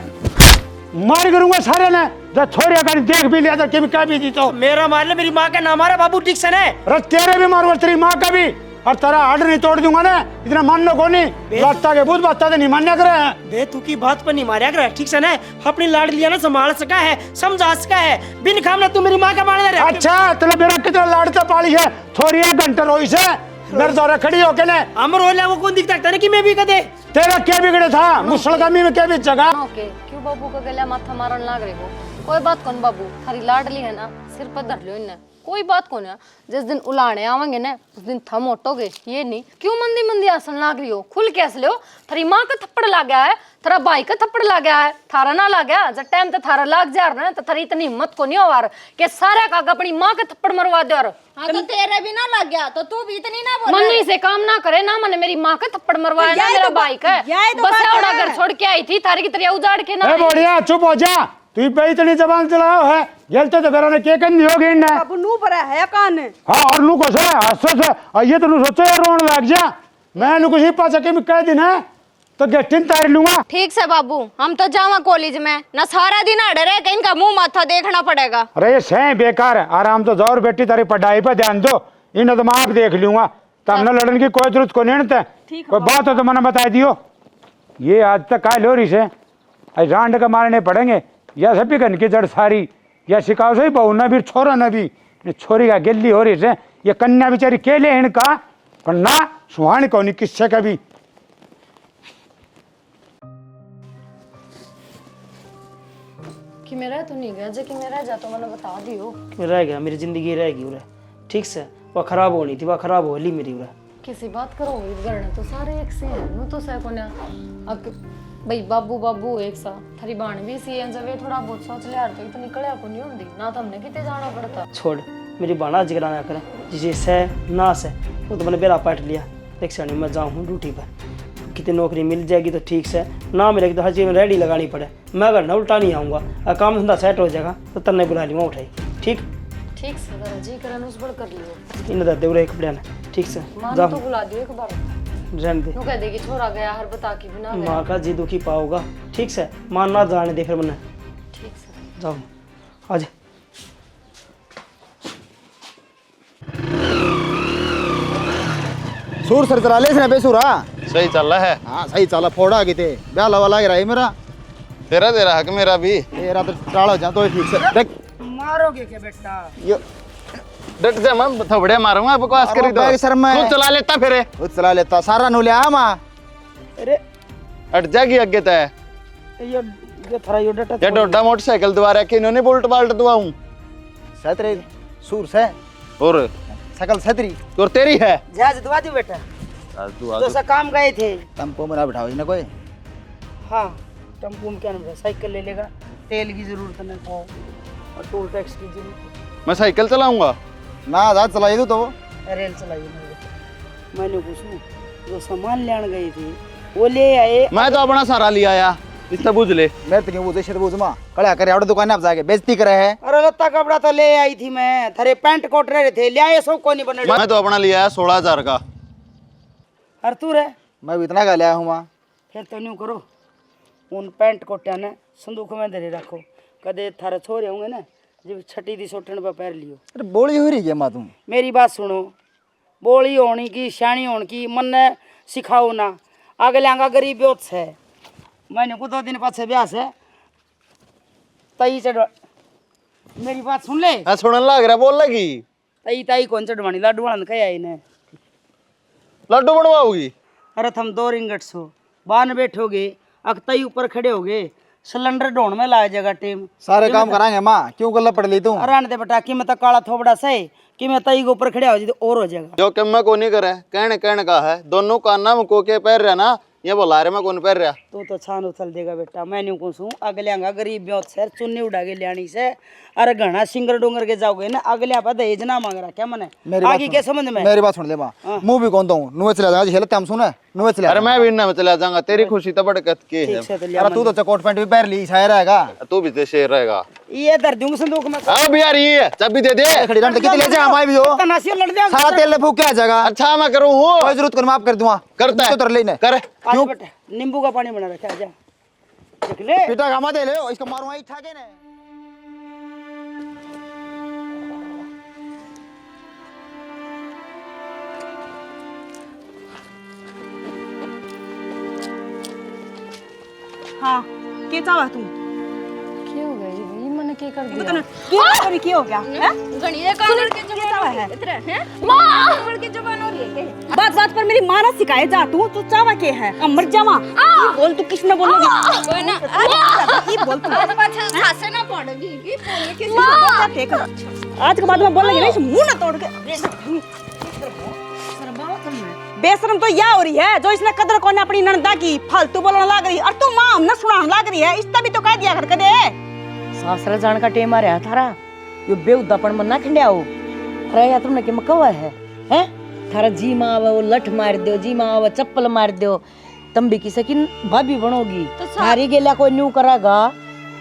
मार करूंगा सारे ने जब छोरी अगर देख भी लिया तो क्या भी दी तो मेरा मार ले मेरी माँ का नाम मारा बाबू ठीक से ने अरे तेरे भी मारूंगा तेरी माँ का भी और तेरा हाथ नहीं तोड़ दूंगा ना इतना मानने को नहीं लगता के बहुत बात नहीं मान्य करे बे तू की बात पर नहीं मारा कर ठीक से ने अपनी लाड लिया ना संभाल सका है समझा सका है बिन खाम ना तू मेरी माँ का मारने रहे। अच्छा तेरा मेरा कितना लाड़ता पाली है छोरी एक घंटा रोई से मेरे दौरा खड़ी होके ने अमर होला वो कौन दिखता है कि मैं भी कदे तेरा क्या बिगड़े था मुसलगामी में क्या भी जगह ओके क्यों बाबू का गला माथा मारन लाग रहे हो? कोई बात कौन बाबू थारी लाडली है ना सिर पर धर लो इन्हें कोई बात कौन है। जिस दिन उलाने आवेंगे ना उस दिन थम उठोगे ये नहीं क्यों मंदी मंदी आसन लाग रही हो? खुल के हंस लो। थारी माँ का थप्पड़ लग गया है थारा भाई का थप्पड़ लग गया है थारा ना लग गया जब टाइम तो थारा लाग जा रहा है तो थारी इतनी हिम्मत को नहीं हो के सारा का अपनी माँ का थप्पड़ मरवा दे। हाँ तो तेरे भी ना लग गया तो तू भी इतनी ना बोल। मन से काम ना करे ना मैंने मेरी माँ का थप्पड़ मरवाया ना मेरा भाई का बस औड़ा घर छोड़ के आई थी थारी की तरह उजाड़ के ना। बढ़िया चुप हो जा तू पे इतनी जबान चलाओ है जलते तो मेरा ने क्या करनी होगी इन्हें बाबू नू पर है कान हाँ और लू को से हंसो से और ये तो लू सोचो रोन लग जा मैं नु कुछ ही पाचा के में कह दिन है तो गेटिन तार लूंगा। ठीक से बाबू हम तो जावा कॉलेज में ना सारा दिन अड़े रहे कहीं का मुंह माथा देखना पड़ेगा। अरे ये सही बेकार है आराम तो जोर बेटी तारी पढ़ाई पे ध्यान दो इन्हें तो मैं आप देख लूंगा तो हमने लड़ने की कोई जरूरत को नहीं है कोई बात हो तो मैंने बता दियो। ये आज तक काल हो रही से रांड का मारने पड़ेंगे या सभी कन की जड़ सारी या सिखाओ से बहू न भी छोरा न भी छोरी का गिल्ली हो रही से ये कन्या बेचारी केले इनका पर ना सुहान को नहीं किससे का भी। कि मेरा तो नहीं गया जे कि मेरा जा तो मैंने बता दियो क्यों रह गया मेरी जिंदगी रहेगी उरे ठीक से वह खराब होनी थी वह खराब हो ली मेरी उरे किसी बात करो इस घर तो सारे एक से हैं नु तो सह को ना अब भाई बाबू बाबू एक सा थारी बाण भी सी है जब ये थोड़ा बहुत सोच ले यार तो इतनी कड़िया को नहीं होंदी ना तो हमने किते जाना पड़ता। छोड़ मेरी बाना जिगरा ना करे जिसे सह ना से वो तो मैंने बेरा पाट लिया एक क्षण मैं जाऊँ ड्यूटी पर कितनी नौकरी मिल जाएगी तो ठीक से ना मिलेगी तो हर चीज़ में रेडी लगानी पड़े मैं अगर ना उल्टा नहीं आऊँगा और काम धंधा सेट हो जाएगा तो तन्ने बुला लूँगा उठाई ठीक ठीक से जरा जी करन उस बड़ कर लियो इन दे उरे कपड़े ने ठीक से मान जा तो बुला दियो एक बार रहने दे नु कह देगी छोरा गया हर बता के बिना गया माँ का जी दुखी पाओगा ठीक से माँ ना जाने दे फिर मैंने ठीक से जाओ आज सूर सर चला ले इसने बेसुरा। सही चल रहा है। हाँ सही चला फोड़ा की थे ब्याह लवा लग रहा है मेरा। तेरा हक मेरा भी। तेरा तो टाड़ा जा तो ठीक से देख। मारोगे क्या बेटा? यो डट जा, मैं थोड़े मारूंगा बकवास करी तो। सर मैं तू चला लेता फिर। खुद चला लेता सारा नु लिया मां। अरे हट जागी अगे तय। ये थरा यो डटा ये डोडा मोटरसाइकिल दोबारा कि इन्होंने बोल्ट बाल्ट दुआऊं। सतरे सूर से और सकल छतरी और तेरी है। जहाज दुआ दी बेटा। तो सा काम गए थे। टम्पो में ना बिठाओ ना कोई। हाँ टेम्पो में क्या ना साइकिल ले लेगा, तेल की जरूरत नहीं हो और टोल टैक्स की जरूरत। मैं साइकिल चलाऊंगा ना जहाज चलाई दो तो रेल चलाइए मैंने पूछूं जो सामान लेने गए थे वो ले आए। मैं तो अपना सारा लिया आया, इससे बुझ ले। मैं तो क्यों बुझे शत बुझ मां कड़ा करे और दुकान पे जाके बेइज्जती करे है। अरे लत्ता कपड़ा तो ले आई थी मैं, थारे पैंट कोट रहे थे ले आए सब को नहीं बने। मैं तो अपना लिया है 16,000 का। और तू रे मैं भी इतना का लिया हूं मां। फिर तो न्यू करो उन पैंट कोटिया ने संदूक में धरे रखो, कदे थारे छोरे होंगे ना जब छठी दी सोटन पर पैर लियो। अरे बोली हो रही है मां तुम। मेरी बात सुनो, बोली होनी की शानी होनी की मन ने सिखाओ ना। अगले आंगा गरीब ब्योत है मैंने को 2 दिन पाछे ब्याह से तई चढ़। मेरी बात सुन ले। हाँ सुनने लग रहा, बोल लगी। तई कौन चढ़वानी लाडू वाला कह आई ने लड्डू बनवाओगी? अरे थम 2 रिंगट सो बान बैठोगे अकतई ऊपर खड़े होगे सिलेंडर ढोण में लाए जगह टीम सारे काम कराएंगे मां क्यों गल्ला पड़ ली तू। अरे दे बेटा कि मैं तो काला थोबड़ा सही कि मैं तई के ऊपर खड़े हो जी तो और हो जाएगा। जो कि मैं को नहीं करे कहने का है दोनों काना में को के पैर रहा ना ये बोला रहे मैं कौन पैर रहा। तू तो छान उछल देगा बेटा। मैं नहीं कहूँ अगले आंगा गरीब ब्योत सर चुन्नी उड़ा के लियानी से अरे घना सिंगर डोंगर के जाओगे ना अगले आप दहेज ना मांग रहा क्या मने आगे के संबंध में। मेरी बात सुन ले मां मुंह भी कौन दूं नुए चला जाएगा हेलते हम सुने नुए चला। अरे मैं भी इन्ना में चला जाऊंगा, तेरी खुशी तो बड़कत के है। अरे तू तो चकोट पैंट भी पैर ली शायर रहेगा। तू भी तो शेर रहेगा। ये दर दूंगा संदूक में। अब यार ये चाबी दे दे। खड़ी रन कितने ले जा हमारे भी हो तनासी लड़ दे सारा तेल फूक के आ जाएगा। अच्छा मैं करूँ हूँ कोई जरूरत कर माफ कर दूंगा करता है तो लेने कर। क्यों बेटा नींबू का पानी बना रखा जा देख ले बेटा गामा दे ले इसको मारूंगा ही ठाके ने। हाँ के चावा तू क्यों गई भाई मैंने क्या कर तू दिया? तो कभी की हो गया हैं? गणिये कानून के के चावा है इतरे हैं मां के जबान हो रही है के बात बात पर मेरी मां ना सिखाए जा तू चावा के है अब मर जावा ये बोल तू किसने बोलोगी कोई ना ये बोल तू अरे पाछे खासे ना पड़ेगी ये बोले के बोल देख आज के बाद में बोलेंगे नहीं मुंह ना तोड़ के। बेशरम तो या हो रही है जो इसने कदर को ने अपनी नंदा की फालतू बोलने लग रही और तू मां हमने सुनाने लग रही है इसका भी तो कह दिया कर कदे सासरा जान का टेम आ रहा थारा यो बेउदापन मन ना खंड्याओ। अरे या तुमने के मकवा है हैं थारा जी मां आवे वो लठ मार दो जी मां आवे चप्पल मार दो तुम भी किसे की भाभी बनोगी थारी गेला कोई न्यू करागा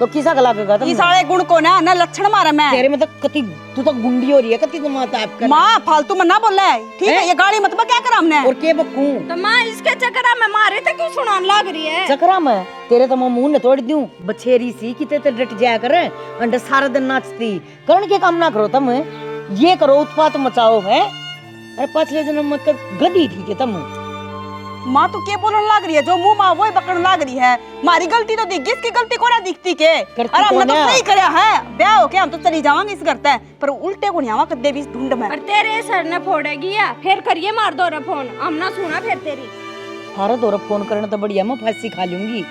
तो किसा का लागेगा तुम ये सारे गुण को ना लक्षण मारे मैं तेरे में तो कति तू तो गुंडी हो रही है कति तुम ताप कर मां फालतू में ना बोले ठीक है ये गाड़ी मत क्या करा हमने और के बकू तो मां इसके चक्कर में मारे थे क्यों सुनाने लग रही है चकरा में तेरे तो मैं मुंह ने तोड़ दूं बछेरी सी किते ते डट जाया करे अंडे सारा दिन नाचती करण के काम ना करो तुम ये करो उत्पात मचाओ है। अरे पिछले जन्म में गधी थी के तुम माँ तो क्या बोलने लग रही है जो मुंह माँ वही पकड़ने लग रही है। मारी गलती तो दिख इसकी गलती को ना दिखती के अरे हमने तो सही करया है ब्याह हो के हम तो चली जावांगे इस घर ते पर उल्टे को नहीं आवा कदे भी इस ढूंढ में। पर तेरे सर ने फोड़ेगी या फिर करिए मार दो रे फोन हम ना सुना फिर तेरी थारा दौर फोन करना तो बढ़िया मैं फांसी खा लूंगी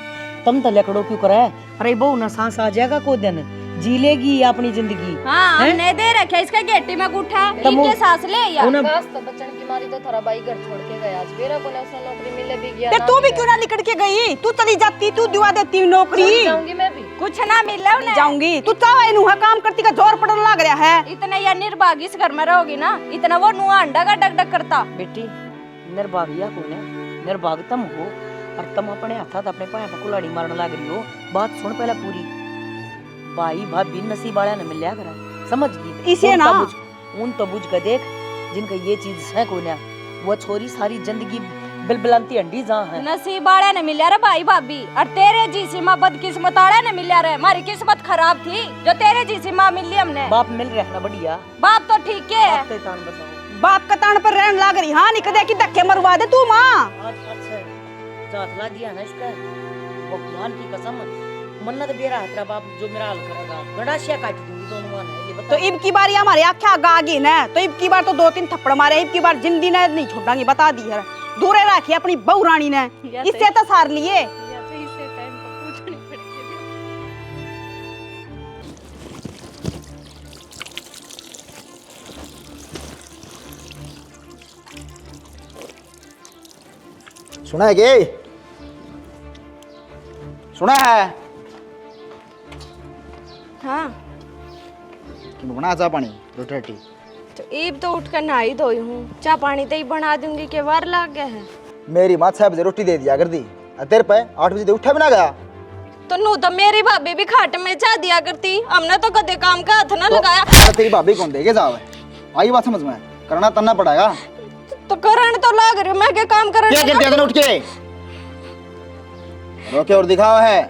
तुम तो लकड़ो क्यों करे। अरे बहू ना सांस आ जाएगा को दिन जी लेगी अपनी जिंदगी। हां हमने दे रखे इसका गेटी में गुठा इनके सांस ले या बस तो बच्चन की मारी तो थारा भाई घर छोड़ के गया आज बेरा को उसे नौकरी मिले भी गया ते तू भी क्यों ना निकल के गई तू चली जाती तू दिवा देती नौकरी जाऊंगी मैं भी कुछ ना मिला उन्हें जाऊंगी तू चावा इनु है काम करती का जोर पड़ने लग रहा है। इतना या निर्भागी इस घर में रहोगी ना इतना वो नुआ अंडा का डक डक करता बेटी निर्भागिया को ने निर्भाग तुम हो और तुम अपने हाथ अपने पाया पर कुलाड़ी मारने लग रही हो। बात सुन पहला पूरी भाई भाभी नसीब वाला ने मिल करा समझ गई इसे ना उन तो बुझ के देख जिनका ये चीज है को ना वो छोरी सारी जिंदगी बिलबिलांती अंडी जहां है नसीब वाले ने मिला रे भाई भाभी और तेरे जैसी माँ बदकिस्मत वाले ने मिला रे हमारी किस्मत खराब थी जो तेरे जैसी माँ मिली हमने। बाप मिल रहा है ना बढ़िया बाप तो ठीक है तान बताओ बाप का तान पर रहने लाग रही। हाँ निकल दे कि धक्के मरवा दे तू माँ। अच्छा जात ला दिया ना इसका भगवान की कसम मन्नत बेरा हतरा बाप जो मेरा हाल करेगा गड़ाशिया काट दूंगी दोनों मां ने ये बता। तो इब की बार ये हमारे आख्या गागी ना, तो इब की बार तो 2-3 थप्पड़ मारे, इब की बार जिंदी ने नहीं छोड़ांगी बता दी है। दूरे रखी अपनी बहू रानी ने, इससे तो सार लिए। या तो इसे टाइम पर पूछनी पड़ेगी। सुना है कि सुना है हाँ कि बना चाह पानी रोटी रोटी तो ईब तो उठकर नहाई धोई हूँ, चाय पानी तो ही बना दूंगी के वार लाग गया है। मेरी माँ 6 बजे रोटी दे दिया कर दी और तेरे पे 8 बजे उठा भी ना गया तो नू तो मेरी भाभी भी खाट में चाह दिया करती, हमने तो कदे काम का हाथ ना लगाया। तो तेरी भाभी कौन देगे जावे आई बात समझ में करना तन्ना पड़ेगा। तो करण तो लाग रही हूँ मैं, क्या काम करने क्या करते हैं उठ के रोके और दिखावा है।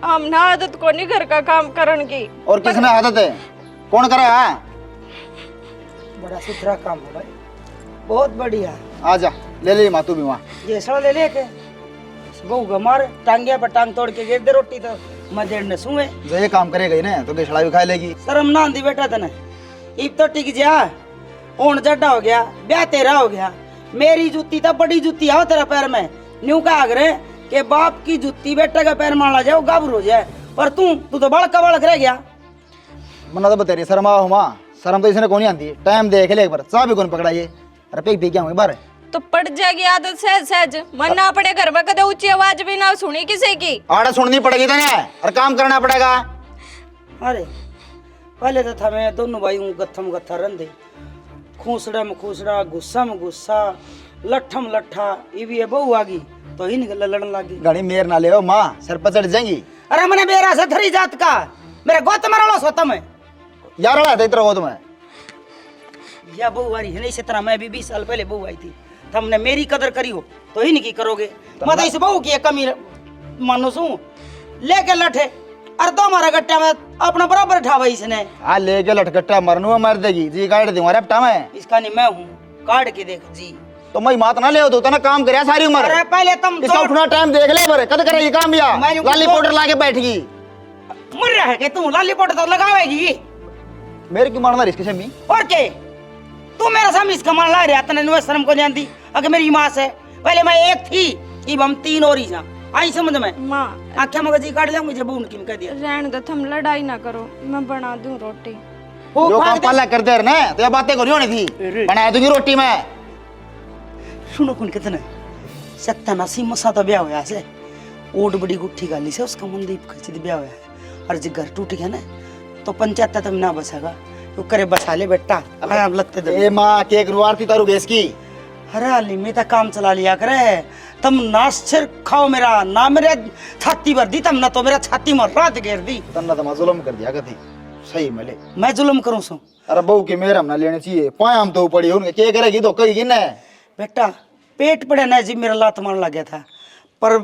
हमने आदत को नहीं घर का काम करने की। और किसने आदत है कौन करेगा। बड़ा सुथरा काम है भाई, बहुत बढ़िया। आजा ले ले माँ तू भी वहाँ ये सड़ा ले लेके बहू का मार टांगिया पर टांग तोड़ के गिर दे रोटी तो मजेड़ ने सुए। जो ये काम करेगा ही ना तो घिसड़ा भी खा लेगी। शर्म ना आंदी बेटा तने इब तो टिक जा ऊन जड्डा हो गया ब्याह तेरा हो गया। मेरी जूती तो बड़ी जूती आओ तेरा पैर में न्यू का आगरे के बाप की जूती बेटे का पैर मार जाए गाभरू हो जाए, पर तू तो बड़का बड़क रह गया। मना तो बता रही शर्म आओ माँ शर्म तो इसने कौन नहीं आती। टाइम देख ले एक बार चाह भी कौन पकड़ाइए अरे पे पी क्या हूँ बार तो पड़ जाएगी आदत सहज सहज, मन ना पड़े घर में कदे ऊंची आवाज भी ना सुनी किसी की। आड़ा सुननी पड़ेगी तने और काम करना पड़ेगा। अरे पहले तो था मैं दोनों भाई हूँ गत्थम गत्था रंधे खूसड़ा में खूसड़ा गुस्सा में गुस्सा लट्ठम लट्ठा ये भी है बहू आ गई तो ही निकल लड़न लगी। घड़ी मेर ना ले माँ सर पर चढ़ जाएंगी। अरे मैंने बेरा से थरी जात का मेरे गोत मरलो सोता में यार रहा था इतना हो तुम्हें या बहू आ रही है नहीं इसी तरह मैं भी 20 साल पहले बहू आई थी तुमने मेरी कदर करी हो तो ही नहीं करोगे। मैं तो इस बहू की कमी मानो सू लेके लठे अरे तो हमारा गट्टा में अपना बराबर ठावा इसने आ लेके लटकट्टा मरनू मार देगी जी काट दूंगा रेपटा में इसका नहीं मैं हूँ काट के देख जी। तो मैं मात ना ले हो तो ना काम करे सारी उम्र। अरे पहले तुम इसका उठना टाइम देख ले बरे कद करे ये काम या मैं यूं लाली तो- पाउडर लाके बैठगी मर रहा है कि तू लाली पोट तो लगावेगी मेरे क्यों मारना इसके शमी और के तू मेरा सामने इसका मान ला रहा तने नुए शर्म को जानती अगर मेरी माँ से पहले मैं एक थी अब हम 3 और ही जा आई समझ में माँ आख्या मगजी काट ले मुझे बहू ने कह दिया रहने दो, तुम लड़ाई ना करो, मैं बना दूं रोटी। वो जो भाग काम दे- पाला करते रहे ना तो ये बातें करी होनी थी बना दूंगी रोटी में। सुनो कौन कितने 87 मसा तो ब्याह होया से ओड बड़ी गुट्ठी गाली से उसका मनदीप खचित ब्याह होया है और जो घर टूट गया ना तो पंचायत तक ना बचेगा तो करे बचा ले बेटा आराम लगते दे। ए माँ केक रुआरती तारू गैस की अरे अली में तो काम चला लिया करे तुम ना सिर खाओ मेरा ना मेरे छाती भर दी तुम ना तो मेरा छाती में रात घेर दी तन्ना तो जुल्म कर दिया कथी सही मिले। मैं जुल्म करूं सो अरे बहू के मेरा ना लेने चाहिए पायाम तो पड़ी उनके के करेगी तो करेगी ना बेटा पेट पड़े ना जी मेरा लात मारने लग गया था पर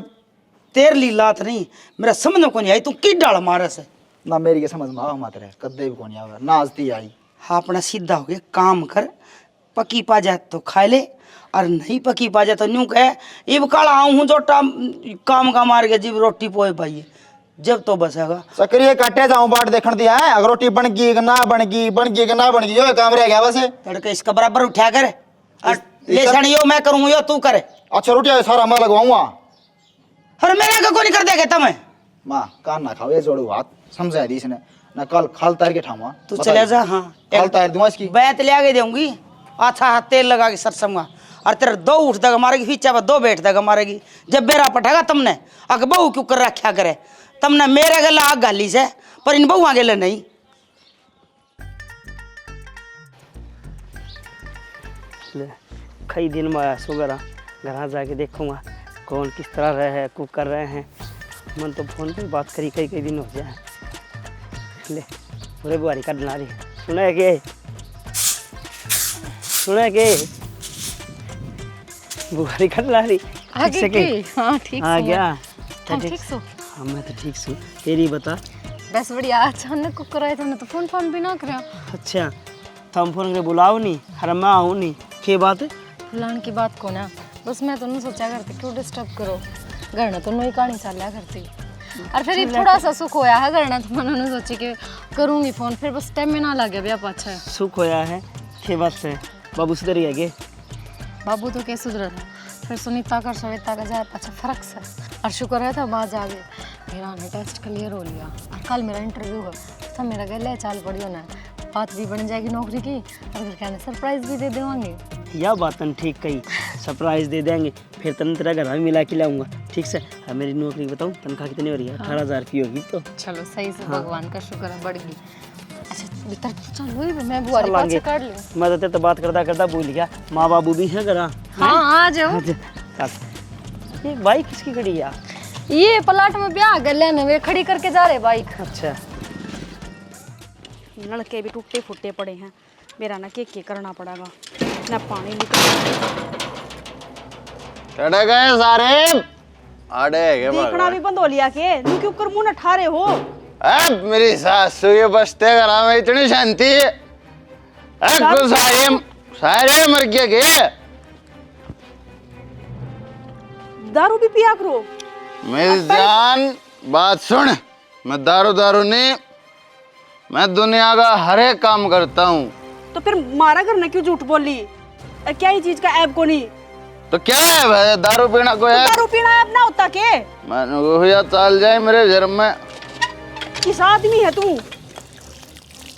तेर ली लात नहीं मेरा समझ में को नहीं आई तू की डाल मारे से ना मेरी के समझ में आवा मात्र है कदे भी कोनी आवा नाचती आई। हाँ अपना सीधा हो गया काम कर पकी पा जाए तो खा ले और नहीं पकी पा जाए तो न्यू कहे इब काला आऊँ हूँ जो काम का मार के जीव रोटी पोए पाइए जब तो बसेगा सक्रिय काटे जाऊं बाट देखण दिया है अगर रोटी बन गई कि ना बन गई कि ना बन गई यो काम रह गया बस। तड़के इसका बराबर उठा कर और ले जानी यो मैं करूँ यो तू करे। अच्छा रोटी सारा मैं लगवाऊंगा अरे मेरा का कोई कर देगा तुम्हें माँ कान ना खाओ ये जोड़ू हाथ समझा दी इसने ना कल खाल तार के ठावा तू चले जा। हाँ खाल तार दूंगा इसकी बैत ले आगे दूंगी अच्छा हाथ तेल लगा के सरसंगा और तेरे 2 उठ देगा मारेगी फिर चाहे 2 बैठ देगा मारेगी जब बेरा पटागा तुमने अगर बहू क्यों कर रखा करे तुमने मेरे गला आग गाली से पर इन बहुआ गेले नहीं। ले कई दिन में आया सुगरा घर जाके देखूंगा कौन किस तरह रहे हैं कुक कर रहे हैं मन तो फोन पे बात करी कई दिन हो जाए। ले पूरे बुआरी का डला रही सुने के बुआरी का डला रही आगे की हाँ ठीक आ गया हाँ ठीक सो हाँ मैं तो ठीक हूँ तेरी बता। बस बढ़िया अचानक को कराया था ना तो फोन भी ना कराया। अच्छा तुम फोन के बुलाओ नहीं, अरे मैं आऊँ नहीं, के बात है? फुलान की बात को ना, बस मैं तो नहीं सोचा करती क्यों डिस्टर्ब करो, गरना तो नई कहानी चल रहा करती। और फिर ये थोड़ा सा सुख होया है गरना, तो मैंने सोची कि करूँगी फ़ोन, फिर बस टाइम में ना लगे ब्याह पाछा है। सुख होया है, के बात से बाबू सुधर गया गे? बाबू तो कैसे सुधर, फिर सुनीता का सविता का जाए पाछा फर्क से। और शुक्र है था बाज आ गए, मेरा ने टेस्ट क्लियर हो लिया और कल मेरा इंटरव्यू है, सब मेरा गले चाल पड़ी होना है, बात भी बन जाएगी नौकरी की और फिर कहने सरप्राइज भी दे देवांगे। या बात ठीक कही, सरप्राइज दे देंगे, फिर तन तेरा घर में मिला के लाऊंगा, ठीक से? हाँ, मेरी नौकरी बताऊँ तनख्वाह कितनी हो रही है? 18,000 की होगी तो। चलो सही से, भगवान का शुक्र है बढ़ गई। अच्छा भीतर चलो, मैं बुआरी पास से काट लूँ। मैं तो तेरे तो बात करता करता भूल गया, माँ बाबू भी हैं घर? हाँ आ जाओ। ये बाइक किसकी खड़ी है? ये प्लाट में ब्याह कर लेने वे खड़ी करके जा रहे बाइक। अच्छा, लड़के भी टूटे फूटे पड़े हैं, मेरा ना के करना पड़ेगा, ना पानी निकल चढ़े गए सारे, आड़े गए देखना भी बंद हो लिया के, तू क्यों कर मुंह न ठा रहे हो? अब मेरी सासू ये बसते घरा में इतनी शांति है, अब सारे सारे मर गए के। दारू भी पिया करो। मेरी जान बात सुन, मैं दारू नहीं, मैं दुनिया का हर एक काम करता हूँ। तो फिर मारा करना क्यों झूठ बोली? क्या ही चीज का ऐब को नहीं? तो क्या है भाई, दारू पीना को है? दारू पीना ऐब ना होता के? मैंने हुआ चाल जाए मेरे घर में। किस आदमी है तू?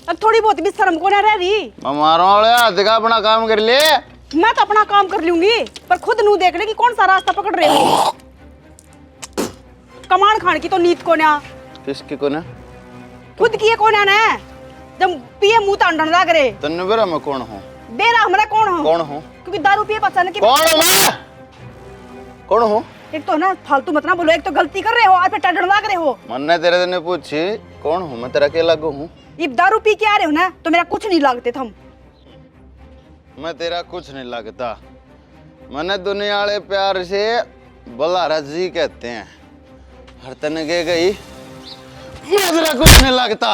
अब थोड़ी बहुत भी शर्म को ना रह रही? मैं मारो वाले हाथ का अपना काम कर ले। मैं तो अपना काम कर लूंगी, पर खुद नू देख ले कि कौन सा रास्ता पकड़ रहे हो। कमान खान की तो नीत को ना। किसकी को ना? खुद की को ना ना, जब पिए मुंह तांडन लग रहे। तन्ने बेरा मैं कौन हूँ? बेरा हमरा कौन हो? कौन हूँ? क्योंकि दारू पिए पसंद की। कौन हूँ मैं? कौन हूँ? एक तो ना फालतू मत ना बोलो, एक तो गलती कर रहे हो और फिर टांडन लग रहे हो। मैंने तेरे दिन पूछी कौन हूँ मैं, तेरा क्या लागू हूँ? ये दारू पी के आ रहे हो ना, तो मेरा कुछ नहीं लागते तुम। मैं तेरा कुछ नहीं लगता, मैंने दुनिया वाले प्यार से बलारा जी कहते हैं। हर तने के गई ये तेरा कुछ नहीं लगता।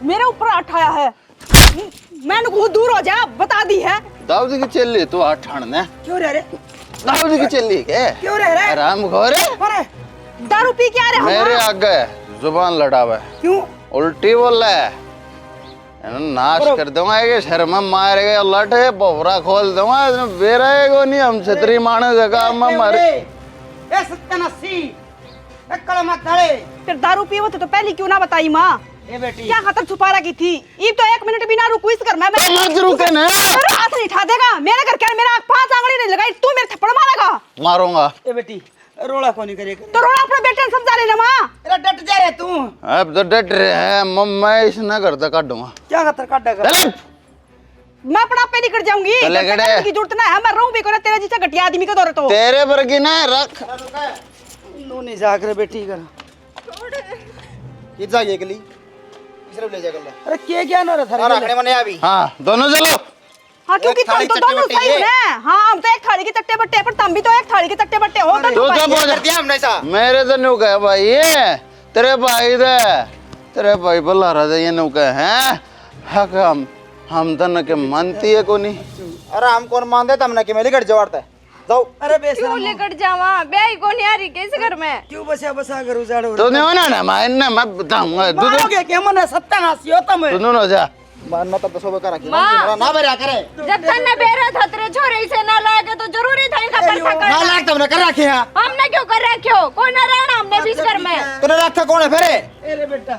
मेरे ऊपर उठाया है, मैंने बहुत दूर हो जा, बता दी है। दाऊद की चली तू हाथ ठाड़ने क्यों रह रहे? दाऊद की चली के क्यों रह रहे? आराम खोरे। अरे दारू पी के आ रहे हो? मेरे आगे जुबान लड़ावा है, क्यों? उल्टी बोल रहा है, नाश कर दूंगा ये शहर में, मार गए लट है बोरा खोल दूंगा। बेरा को नहीं हम छतरी माने जगह में मारे। ए सत्यानाशी, ए कलमा धड़े। फिर दारू पिए थे तो पहले क्यों ना बताई माँ? ए बेटी, क्या खतर छुपा रखी थी? ये तो 1 मिनट भी ना रुको इस घर में। तो मत रुके ना। मेरा हाथ नहीं उठा देगा, मेरे घर के मेरा 5 आंगली नहीं लगाई, तू मेरे थप्पड़ मारेगा। मारूंगा। ए बेटी रोला को नहीं करेगा तो रोना अपने बेटे ने समझा लेना माँ। तेरा डट जा रे तू। अब तो डट रहे हैं, मैं इसने करता काटूंगा। क्या खतर काटेगा? मैं अपना पे निकल जाऊंगी, चले गए। करने की जरूरत ना है, मैं रहूं भी कोना तेरे जैसा घटिया आदमी के दौर तो। तेरे पर की ना रख। नू नहीं जाग रे बेटी कर। ये जाइए के लिए सिर्फ ले जा कर ले। अरे के क्या ना रे थारे? और आखने मने अभी हाँ दोनों चलो। हाँ क्योंकि एक तुम थाली तो चट्टे दोनों बट्टे सही हो ये। ना। हाँ हम तो एक थाली के चट्टे बट्टे, पर तुम भी तो एक थाली के चट्टे बट्टे हो। तो तू चुप हो जा। कर दिया हमने सा। मेरे तो न्यू कहे भाई ये तेरे भाई दे, तेरे भाई बोला रहा ये न्यू कहे हैं हक हम तो न के मानती है कोनी। अरे हम कौन मान देता हमने कि मेरी घर जवारता है जाओ। अरे बेशरम, क्यों लेकर जावा? ब्याह को नहीं आ रही के इस घर में? क्यों बसा कर उजाड़ो? तो नहीं होना ना मैं इन्हें मैं बताऊंगा। तू मारोगे के मन सत्यानाशी हो तुम। तू दोनों जा। मानना तब तो सोबे कर रखी माँ। ना बेरा करे जब तक न बेरा था तेरे छोरे से ना लागे तो जरूरी था इनका परखा ना करना। लाग तुमने कर रखी है। हमने क्यों कर रखे हो? कोई ना रहना हमने भी इस घर में। तूने रखा कौन है फिर? अरे बेटा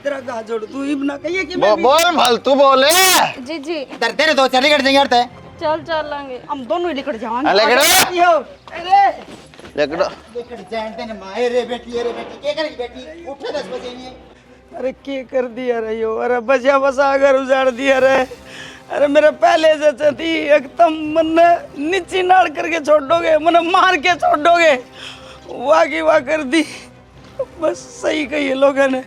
तेरा गा जोड़ तू इब ना कहिए कि मैं बोल फालतू बोले। जी जी डरते रे तो चली कर देंगे यार ते। चल चलेंगे। हम दोनों ही निकल जाएंगे। लेकड़ो अरे लेकड़ो। लेकर जानते ने माए रे बेटी क्या करेगी बेटी? उठे 10 बजे नहीं। अरे के कर दिया रे यो? अरे बसा कर उजाड़ दिया रे। अरे मेरे पहले से चती एकदम मन नीची नाड़ करके छोड़ दोगे, मन मार के छोड़ दोगे, वाह की वाह कर दी। बस सही कही लोगों ने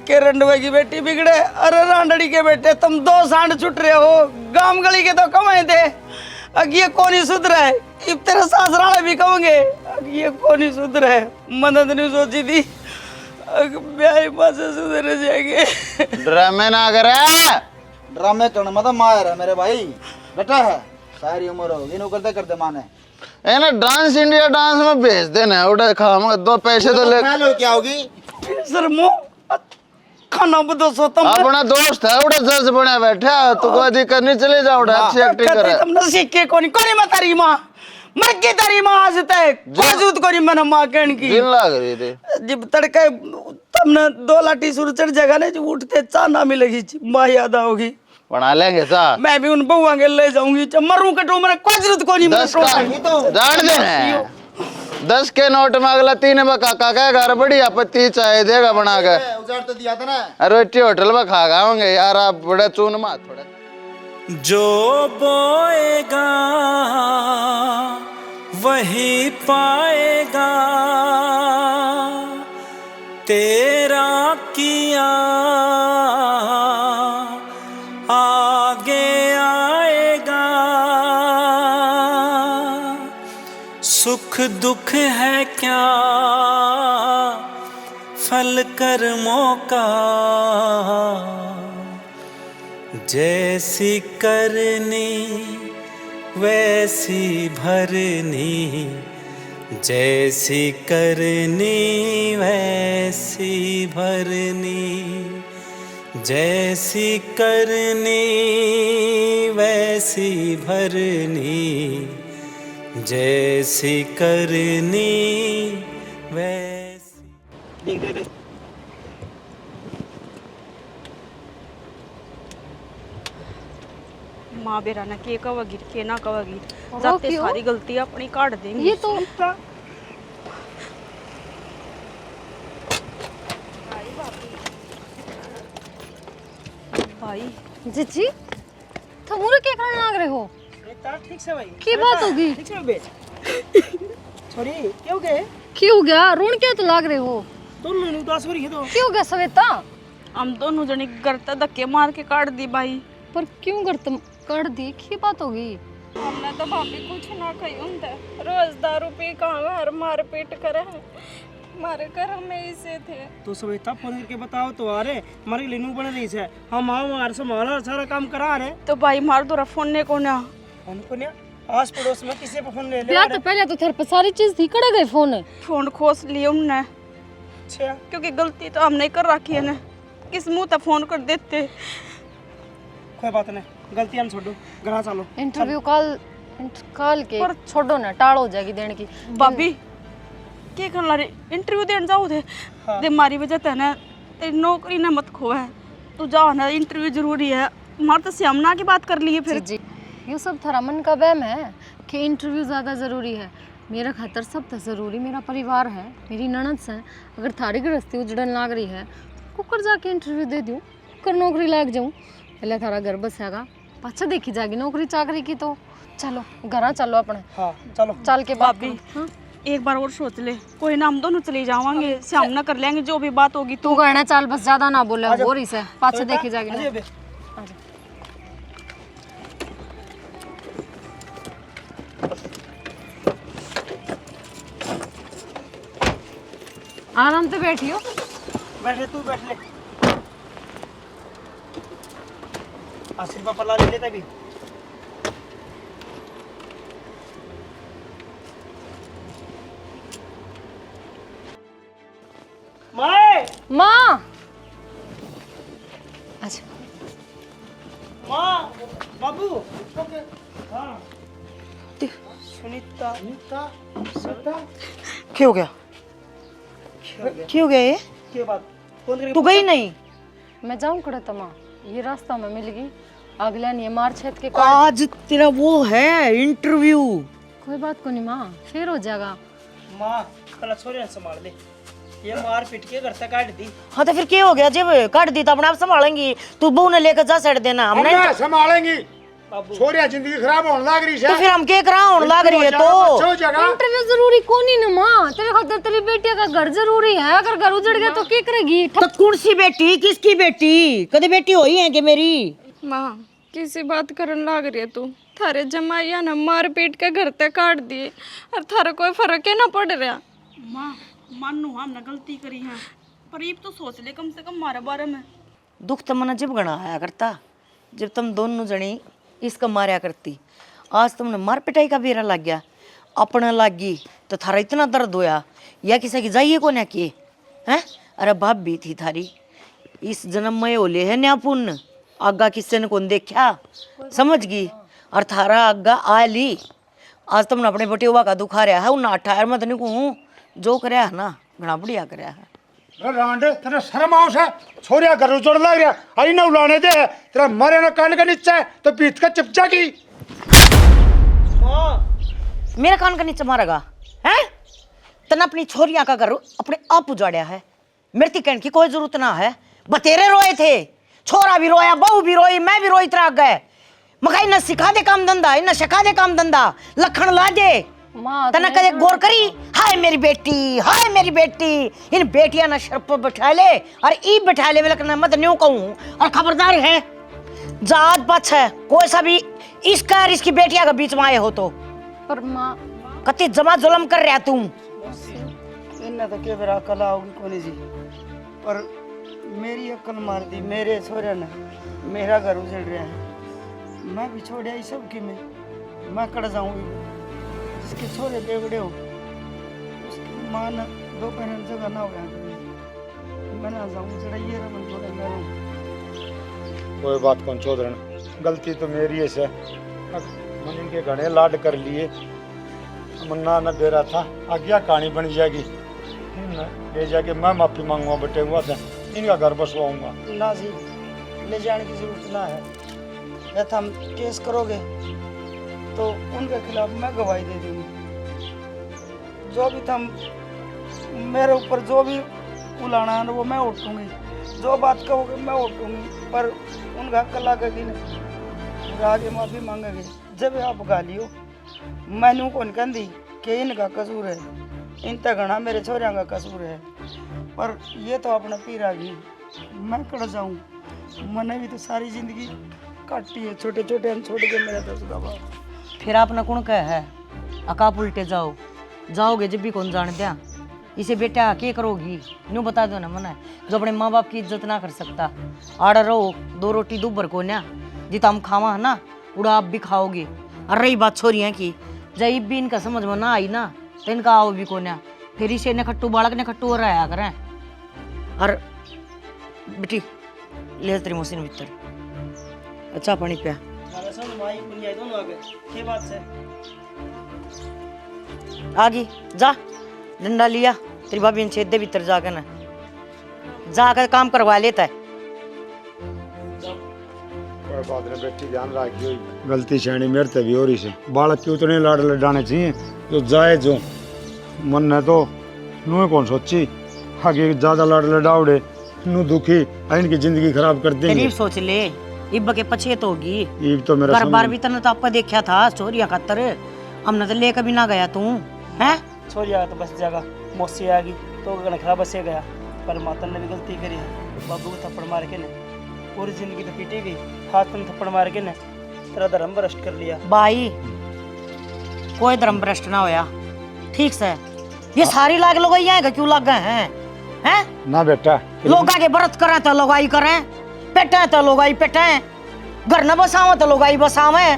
के रंडवे की बेटी बिगड़े। अरे रांडड़ी के बेटे तुम 2 सांड छुट रहे हो, गांव गली के तो कमाए थे। अब ये कौन ही सुधरा है? इब तेरे सासराले भी कहोगे अब ये कौन ही सुधरा है? मदद नहीं सोची थी, ब्याह पास सुधर जाएंगे। ड्रामे ना करे, ड्रामे करने मत मार है मेरे भाई, बेटा है सारी उम्र होगी नु करते करते माने ए ना डांस इंडिया डांस में भेज देना उड़े खाऊंगा 2 पैसे तो ले। लो क्या होगी सर मो खाना बदो सोता अपना दोस्त है उड़े जज बने बैठा तू कोई दिक्कत नहीं, चले जाओ उड़े अच्छी एक्टिंग करे। तुमने सीखे कोनी कोनी मत तारी मां मर की तारी मां आज तक मौजूद कोनी मैंने मां कहन की दिन लग रही थी जब तड़के तुमने 2 लाठी सुर चढ़ जगह ने जो उठते चा ना मिलेगी मां याद आओगी, बना लेंगे सा। मैं भी उन बहुआ के ले जाऊंगी मरूं कटू मेरे कोई जरूरत कोनी 10 का जान दे 10 के नोट में अगला 3 में काका का घर बढ़िया पत्ती चाय देगा बना के, उजाड़ तो दिया था ना रोटी होटल में खा गाओगे यार आप बड़े चून मात थोड़ा। जो बोएगा वही पाएगा, तेरा किया आगे आएगा। सुख दुख है क्या फल कर्मों का, जैसी करनी वैसी भरनी, जैसी करनी वैसी भरनी, जैसी करनी वैसी भरनी, जैसी करनी वैसी। देख माँ बेरा ना के कवगी के ना कवगी जाते क्यों? सारी गलती अपनी काट देंगे। ये तो भाई जीजी थमूरे क्या करने लग रहे हो? ठीक से भाई की बात होगी? ठीक से बेच सॉरी क्यों गए क्यों हो गया? रोन क्या तो लग रहे हो? तुम मैंने उदास हो रही है तो क्यों हो गया श्वेता? हम दोनों जने करता धक्के मार के काट दी भाई। पर क्यों कर दी? की बात होगी? हमने तो भाभी कुछ ना कही होता, रोज दारू पी का मार पीट करे हमारे घर में इसे थे। तो सब इतना फोन करके बताओ तो आ रहे हमारे लिनू बने रही है, हम आओ हमारे से हमारा सारा काम करा रहे। तो भाई मार दो फोन ने को ना फोन को नहीं आस पड़ोस में किसी पे फोन ले ले यार तो पहले तो तेरे पे सारी चीज थी, कड़े गए फोन खोस लिए उनने। अच्छा क्योंकि गलती तो हमने कर रखी है ना, किस मुंह तक फोन कर देते। कोई बात नहीं, गलती हम छोड़ो, घर चलो। इंटरव्यू कॉल के छोड़ो ना, टाड़ हो जाएगी देने की। भाभी के करना रे इंटरव्यू देने जाओ थे दे मारी वजह ते ना तेरी नौकरी ना मत खोए, तू जाओ ना इंटरव्यू जरूरी है। हमारे तो श्यामना की बात कर लिए फिर जी ये सब थारा मन का वहम है कि इंटरव्यू ज़्यादा ज़रूरी है। मेरा खातर सब तो ज़रूरी मेरा परिवार है, मेरी ननद है। अगर थारी गृहस्थी उजड़न लाग रही है तो कुकर जाके इंटरव्यू दे दूँ, कर नौकरी लाग जाऊँ। पहले थारा घर बसेगा, पाछा देखी जाएगी नौकरी चाकरी की। तो चलो घर चलो अपने। हाँ चलो चल के बात भाभी एक बार और सोच ले, कोई ना हम दोनों चले जावांगे, श्यामना कर लेंगे जो भी बात होगी। तू कहना चल बस, ज़्यादा ना बोले हो रही से, पाछा देखी जाएगी ना। आराम से बैठियो। बैठे तू बैठ ले, 80 रुपया पल्ला ले लेता भी। माँ अच्छा माँ बाबू हाँ सुनीता क्या हो गया? क्यों गया ये? क्या बात फोन करके तू गई नहीं? मैं जाऊँ कड़े तमा, ये रास्ता में मिल गई अगला नहीं मार छेद के आज तेरा वो है इंटरव्यू। कोई बात को नहीं माँ, फिर हो जाएगा। माँ कल छोरे संभाल ले, ये मार पीट के घर तक काट दी। हाँ तो फिर क्या हो गया? जब काट दी तो अपने आप संभालेंगी, तू बहू ने लेकर जा सड़ देना। हम नहीं संभालेंगी, छोरिया जिंदगी खराब होने लग रही है तो फिर हम क्या करा होने लग रही है? तो इंटरव्यू जरूरी कौन ही ना माँ, तेरे खातिर तेरी बेटी का घर जरूरी है। अगर घर उजड़ गया तो क्या करेगी? तो कौन सी बेटी? किसकी बेटी? कभी बेटी हुई है कि मेरी? माँ किसी बात करन लाग रही है तू, थारे जमाइया ना मार पीट के घर तक काट दिए और थारे कोई फर्क ही ना पड़ रहा। माँ मानू हमने गलती करी है, पर ये तो सोच ले कम से कम हमारे बारे में। दुख तो मन जब गणा आया करता, जब तुम दोनों जनी इसका मारा करती, आज तुमने मार पिटाई का बेरा लग गया, अपना लग गई तो थारा इतना दर्द होया या किसी की जाइए को ना किए हैं। अरे बाप भी थी थारी, इस जन्म में ओले है न्या पुण्य, आगा किसी ने कौन देखा समझ गई, और थारा आगा आ ली। आज तुमने अपने बटिया का दुखा रहा है, उन 18 में तनिक हूँ जो कराया है ना घना बढ़िया कराया है। अरे रांडे तेरा शर्म आओ से छोरिया घर उजड़ लग रहा, अरे ना उलाने दे, तेरा मरे ना कान का नीचे है तो बीत का चिपचा की। मेरा कान का नीचे मारेगा हैं? तना अपनी छोरियां का घर अपने आप उजाड़िया है, मृत्यु कहने की कोई जरूरत ना है। बतेरे रोए थे, छोरा भी रोया, बहू भी रोई, मैं भी रोई, तरह गए मकाई न सिखा दे काम धंधा, न सिखा दे काम धंधा, लखन ला दे तना कदे गौर करी। हाय मेरी बेटी, हाय मेरी बेटी, इन बेटियां ना शर पर बैठा ले और ई बैठा ले लखन मत न्यू कहूं। और खबरदार है जात पाछ है कोई सा भी इसका और इसकी बेटियां के बीच में आए हो तो, पर माँ कति जमा जुलम कर रहा तुम। इन्ना तो के बेरा अकल आओगी कोनी जी, पर मेरी अकल मार दी मेरे छोरे ने, मेरा घर उजड़ रहा है, मैं भी छोड़िया ही सब की मैं कड़ जाऊंगी। जिसके छोरे बेगड़े हो उसकी माँ न दो पहन जगह ना हो मैं ना जाऊँ जरा ये रमन थोड़ा मैं कोई बात कौन चौधरन, गलती तो मेरी है से, मन इनके घने लाड कर लिए, मन्ना न दे रहा था, आज्ञा कहानी बन जाएगी, ले जाके मैं माफी मांगूंगा बटे हुआ था, इनका घर बसवाऊंगा। ना जी ले जाने की जरूरत ना है, या हम केस करोगे तो उनके खिलाफ मैं गवाही दे दूंगी। जो भी तुम मेरे ऊपर जो भी उलाना है वो मैं उठूंगी, जो बात कहोगे मैं उठूंगी, पर उनका हक लगेगी ना, आगे माफी मांगेंगे। जब आप गालियो मैनू कौन कहती कि इनका कसूर है, इन तक घना मेरे छोरिया का कसूर है, पर ये तो अपना पीरा गई, मैं कड़ जाऊँ। मैंने भी तो सारी जिंदगी काटी है, छोटे छोटे हम छोड़ के मेरा दस का बाप। फिर आपने कौन कहा है अकाप उल्टे जाओ, जाओगे जब भी कौन जान दिया, इसे बेटा क्या करोगी न्यू बता दो ना मना, जो अपने माँ बाप की इज्जत ना कर सकता, आड़ रहो दो रोटी दूबर को ना, जितना हम खावा है ना उड़ा आप भी खाओगे। और रही बात छोरियाँ की, जब भी इनका समझ में ना आई ना तो इनका आओ भी को ना, फिर इसे न खट्टू बालक ने खट्टू और रहा करें। और बेटी ले तेरी मशीन भीतर, अच्छा पानी पिया। आगी जा डंडा लिया, तेरी भाभी छेद दे भीतर जाकर ना, जाकर काम करवा लेता है। कोई बात नहीं बेटी, ध्यान रखियो, गलती श्रेणी मेरे ते भी हो रही से, बालक के उतने लाड लडाने चाहिए जो जाए, जो मन ने तो नू कौन सोची आगे ज्यादा लाड लडावड़े नू दुखी इनकी जिंदगी खराब कर देंगे। करीब सोच ले, इब के पछे तो होगी, इब तो मेरा बार बार भी तने तो आपा देखा था चोरिया खातर, हमने तो ले कभी ना गया तू हैं। छोरिया तो बस जागा मौसी आ गई तो गण खराब बसे गया, पर माता ने भी गलती करी है, बाबू को थप्पड़ मार के ने पूरी जिंदगी तो पीटी गई, हाथ में थप्पड़ मार के ने तेरा धर्म भ्रष्ट कर लिया। भाई कोई धर्म भ्रष्ट ना होया, ठीक से ये सारी लाग लोग क्यों लग गए हैं हैं? ना बेटा लोगा के व्रत करें तो लोगाई करें, पेटे तो लोगाई पेटे, घर न बसावे तो लोगाई बसावे,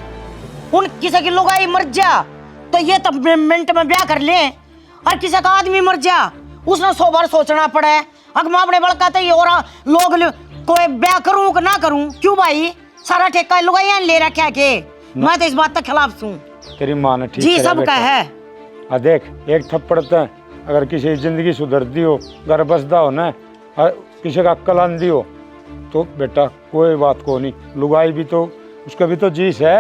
उन किसी की लोगाई मर जा तो ये तो मिनट में ब्याह कर ले, और किसी का आदमी मर जा उसने 100 बार सोचना पड़े, अगर मैं अपने बड़का ही और लोग कोई ब्याह करूं कि ना करूं, क्यों भाई सारा ठेका लोगाई ले रखा के, मैं तो इस बात के खिलाफ हूं। तेरी माँ ने ठीक जी सब का है। आ देख एक थप्पड़ तो अगर किसी की जिंदगी सुधरती हो, घर बसदा हो ना, और किसी का अक्ल आंदी हो तो बेटा कोई बात को नहीं, लुगाई भी तो उसका भी तो जीस है।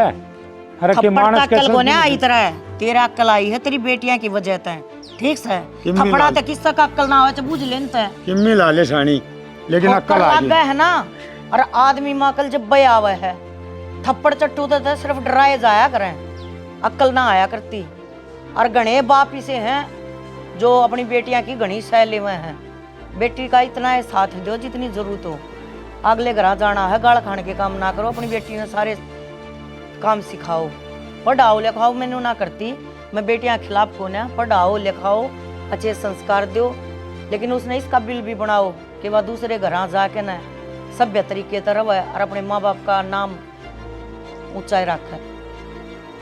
अरे के मानस अक्ल को ना आई तरह तेरा अक्ल आई है तेरी बेटियां की वजह से, ठीक है थप्पड़ा तो किसका का अक्ल ना हो बुझ लेते किम्मी लाले सानी, लेकिन अक्ल आ गई है ना। और आदमी में अकल जब बे आवे है, थप्पड़ चट्टू तो सिर्फ डराए जाया करें, अक्ल ना आया करती। और घने बाप इसे हैं जो अपनी बेटियां की घनी सह में हैं, बेटी का इतना साथ दो जितनी जरूरत हो, अगले घर जाना है गाल खाने के काम ना करो, अपनी बेटी ने सारे काम सिखाओ, पढ़ाओ लिखाओ। मैंने ना करती, मैं बेटियां के खिलाफ को ना, पढ़ाओ लिखाओ, अच्छे संस्कार दो, लेकिन उसने इस काबिल भी बनाओ कि वह दूसरे घर जाके ना सभ्य तरीके तरह और अपने माँ बाप का नाम ऊंचाई रखे।